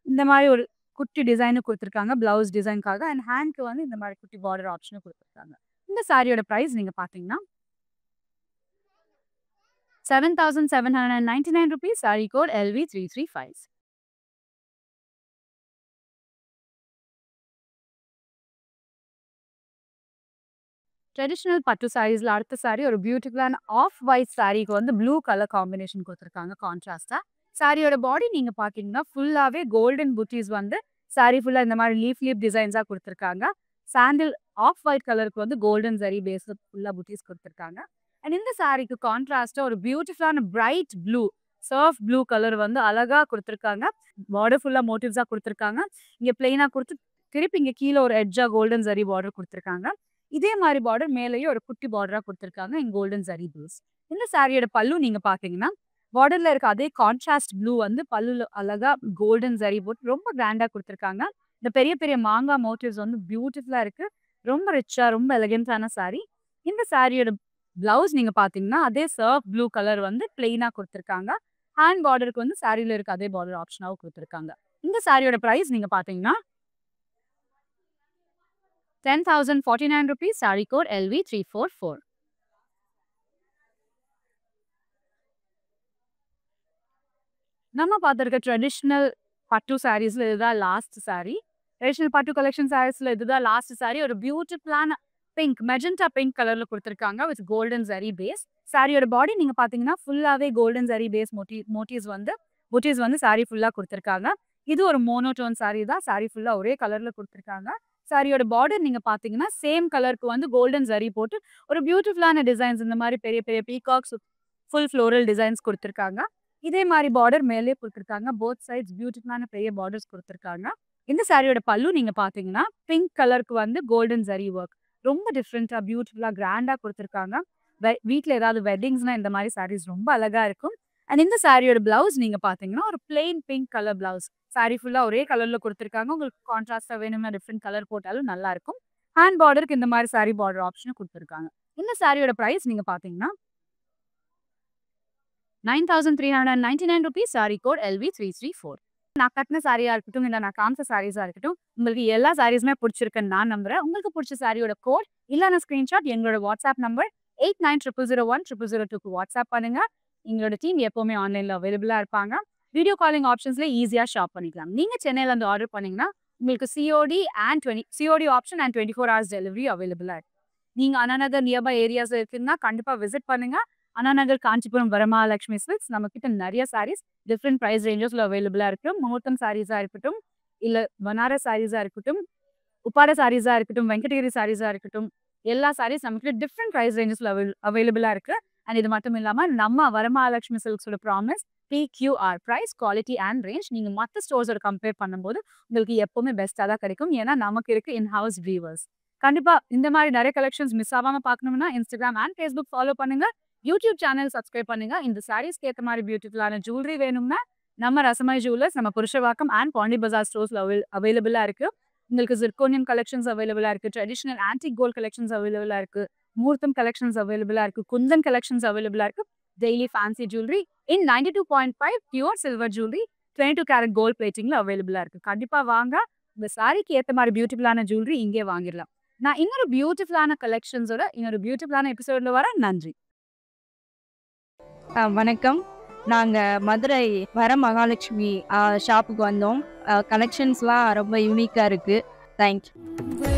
இந்த மாரி ஒரு குட்டி டிசைனும் குடுத்துருக்காங்க. பிளவுஸ் டிசைன்க்காக அண்ட் ஹேண்ட்க்கு வந்து இந்த மாரி குட்டி பார்டர் ஆப்ஷனும் குடுத்துருக்காங்க. இந்த சாரியோட பிரைஸ் நீங்க பார்த்தீங்கன்னா, ₹7,799 சாரி கோட் LV335. ட்ரெடிஷனல் பட்டு சாரீஸ்ல அடுத்த சாரி ஒரு பியூட்டிஃபுல்லான ஆஃப் ஒயிட் சாரிக்கு வந்து ப்ளூ கலர் காம்பினேஷன் குடுத்துருக்காங்க கான்ட்ராஸ்ட்டா. சாரியோட பாடி நீங்க பார்த்தீங்கன்னா, ஃபுல்லாவே கோல்டன் புட்டீஸ் வந்து சாரி ஃபுல்லா இந்த மாரி லீஃப் டிசைன்ஸா குடுத்துருக்காங்க. சாண்டில் ஆஃப் ஒயிட் கலருக்கு வந்து கோல்டன் ஜரி பேஸ்ல ஃபுல்லா புட்டீஸ் குடுத்துருக்காங்க. அண்ட் இந்த சாரிக்கு கான்ட்ராஸ்ட்டா ஒரு பியூட்டிஃபுல்லான bright blue, surf blue colour வந்து அழகா குடுத்துருக்காங்க. பார்டர் ஃபுல்லா மோட்டிவ்ஸா குடுத்துருக்காங்க. இங்க பிளெயினா குடுத்து, திருப்பி இங்க கீழ ஒரு எட்ஜா கோல்டன் ஜரி பார்டர் குடுத்துருக்காங்க. இதே மாரி பார்டர் மேலேயும் ஒரு குட்டி பார்டரா குடுத்துருக்காங்க இன் கோல்டன் ஜரி பேஸ். இந்த சாரியோட பல்லு நீங்க பார்த்தீங்கன்னா, பார்டர்ல இருக்க அதே கான்ட்ராஸ்ட் ப்ளூ வந்து பல்லுல அழகா கோல்டன் ஜரி போட்டு ரொம்ப கிராண்டா குடுத்துருக்காங்க. இந்த பெரிய பெரிய மாங்கா மோட்டிவ்ஸ் வந்து பியூட்டிஃபுல்லா இருக்கு. ரொம்ப ரிச்சா, ரொம்ப எலகன்ட்டான சாரி. இந்த சாரியோட பிளவுஸ் நீங்க பார்த்தீங்கன்னா, அதே சர்ஃப் ப்ளூ கலர் வந்து பிளெயினா குடுத்துருக்காங்க. ஹேண்ட் பார்டருக்கு வந்து சாரில இருக்க அதே பார்டர் ஆப்ஷனாவும் குடுத்துருக்காங்க. இந்த சாரியோட பிரைஸ் நீங்க பார்த்தீங்கன்னா, ₹10,049 சாரி கோட் LV344. நம்ம பார்த்திருக்க ட்ரெடிஷனல் பட்டு சாரீஸ்ல இதுதான் லாஸ்ட் சாரி. ட்ரெடிஷனல் பட்டு கலெக்ஷன் சாரீஸ்ல இதுதான் லாஸ்ட் சாரி. ஒரு பியூட்டிஃபுல்லான பிங்க், மெஜெண்டா பிங்க் கலர்ல குடுத்துருக்காங்க வித் கோல்டன் ஜரி பேஸ். சாரியோட பாடி நீங்க பார்த்தீங்கன்னா, ஃபுல்லாவே கோல்டன் ஜரி பேஸ் புட்டீஸ் வந்து சாரி ஃபுல்லா குடுத்துருக்காங்க. இது ஒரு மோனோடோன் சாரி தான். சாரி ஃபுல்லா ஒரே கலர்ல குடுத்துருக்காங்க. சாரியோட பார்டர் நீங்க பார்த்தீங்கன்னா, சேம் கலருக்கு வந்து கோல்டன் ஜரி போட்டு ஒரு பியூட்டிஃபுல்லான டிசைன்ஸ் இந்த மாரி பெரிய பெரிய பீகாக்ஸ், ஃபுல் ஃப்ளோரல் டிசைன்ஸ் குடுத்துருக்காங்க. இதே மாரி பார்டர் மேலயே குடுத்துருக்காங்க. போத் சைட்ஸ் பியூட்டிஃபுல்லான பெரிய பார்டர்ஸ் குடுத்துருக்காங்க. இந்த சாரியோட பல்லு நீங்க பார்த்தீங்கன்னா, பிங்க் கலருக்கு வந்து கோல்டன் ஜரி ஒர்க். ரொம்ப டிஃபரெண்ட்டா, பியூட்டிஃபுல்லா, கிராண்டா குடுத்துருக்காங்க. வீட்ல ஏதாவது வெட்டிங்ஸ்னா இந்த மாரி சாரீஸ் ரொம்ப அழகா இருக்கும். அண்ட் இந்த சாரியோட பிளவுஸ் நீங்க பார்த்தீங்கன்னா, ஒரு plain pink colour blouse. Sorry ஃபுல்லா ஒரே கலர்ல குடுத்துருக்காங்க. உங்களுக்கு கான்ட்ராஸ்ட்டா வேணும்னா டிஃபரெண்ட் கலர் போட்டாலும் நல்லாருக்கும். ஹேண்ட் பார்டருக்கு இந்த மாரி சாரி பார்டர் ஆப்ஷனும் குடுத்துருக்காங்க. இந்த சாரியோட பிரைஸ் நீங்க பார்த்தீங்கன்னா, ₹9,399 சாரி கோட் LV334. நான் கட்டின சாரியா இருக்கட்டும், இல்ல நான் காமிச்ச சாரீஸா இருக்கட்டும், உங்களுக்கு எல்லா சாரீஸுமே புடிச்சிருக்குன்னு நான் நம்புறேன். உங்களுக்கு புடிச்ச சாரியோட கோட் இல்லன்னா ஸ்கிரீன்ஷாட் எங்களோட வாட்ஸ்அப் நம்பர் 8900010002க்கு வாட்ஸ்அப் பண்ணுங்க. எங்களோட டீம் எப்பவுமே ஆன்லைன்ல அவைலபிளா இருப்பாங்க. வீடியோ காலிங் ஆப்ஷன்ஸ்ல ஈஸியா ஷாப் பண்ணிக்கலாம். நீங்க சென்னையில இருந்து ஆர்டர் பண்ணீங்கன்னா, உங்களுக்கு COD option and 24 hours delivery அவைலபிளா இருக்கு. நீங்க அண்ணா நகர் நியர்பை ஏரியாஸ்ல இருக்குன்னா கண்டிப்பா விசிட் பண்ணுங்க. அண்ணா நகர், காஞ்சிபுரம், வரமகாலட்சுமி சில்க்ஸ் நம்மகிட்ட நெறைய சாரீஸ் டிஃபரெண்ட் பிரைஸ் ரேஞ்சஸ்ல அவைலபிளா இருக்கு. முகூர்த்தம் சாரீஸா இருக்கட்டும், இல்ல பனாரஸ் சாரீஸா இருக்கட்டும், உப்பாட சாரீஸா இருக்கட்டும், வெங்கடகிரி சாரீஸா இருக்கட்டும், எல்லா சாரீஸ் நம்மகிட்ட டிஃபரெண்ட் பிரைஸ் ரேஞ்சஸ்ல அவைலபிளா இருக்கு. அண்ட் இது மட்டும் இல்லாம நம்ம வரமகாலட்சுமி சில்க்ஸோட promise PQR price, quality and range. நீங்க மத்த ஸ்டோர்ஸோட கம்பேர் பண்ணும்போது உங்களுக்கு எப்பவுமே பெஸ்ட்டா தான் கிடைக்கும். ஏன்னா நமக்கு இருக்கு இன் ஹவுஸ் வீவர்ஸ். கண்டிப்பா இந்த மாரி நெறைய கலெக்ஷன்ஸ் மிஸ் ஆகாம பார்க்கணும்னா Instagram அண்ட் Facebook ஃபாலோ பண்ணுங்க. யூடியூப் சேனல் சப்ஸ்கிரைப் பண்ணுங்க. இந்த சாரீஸ்க்கு ஏத்த மாரி பியூட்டிஃபுல்லான ஜுவல்லரி வேணும்னா நம்ம ரசமாய் ஜுவல்லர்ஸ், நம்ம புருஷவாக்கம் அண்ட் பாண்டி பஜார் ஸ்டோர்ஸ்ல அவைலபிளா இருக்கு. உங்களுக்கு சிர்கோனியம் கலெக்ஷன்ஸ் அவைலபிளா இருக்கு. ட்ரெடிஷனல் ஆன்டிக் கோல்ட் கலெக்ஷன்ஸ் அவைலபிளா இருக்கு. முகூர்த்தம் கலெக்ஷன்ஸ் அவைலபிளா இருக்கு. குந்தன் கலெக்ஷன்ஸ் அவைலபிளா இருக்கு. Daily fancy jewellery in 92.5 pure silver jewellery 22 carat gold பிளேட்டிங்ல அவைலபிளா இருக்கு. கண்டிப்பா வாங்க. உங்க சாரிக்கு ஏத்த மாரி பியூட்டிஃபுல்லான ஜுவல்லரி இங்கே வாங்கிடலாம். நான் இன்னொரு பியூட்டிஃபுல்லான கலெக்ஷன்ஸோட இன்னொரு பியூட்டிஃபுல்லான எபிசோட்ல வரேன். நன்றி. வணக்கம். நாங்க மதுரை வரமகாலட்சுமி ஷாப்புக்கு வந்தோம். கலெக்ஷன்ஸ்லாம் ரொம்ப யூனிக்கா இருக்கு. தேங்க்யூ.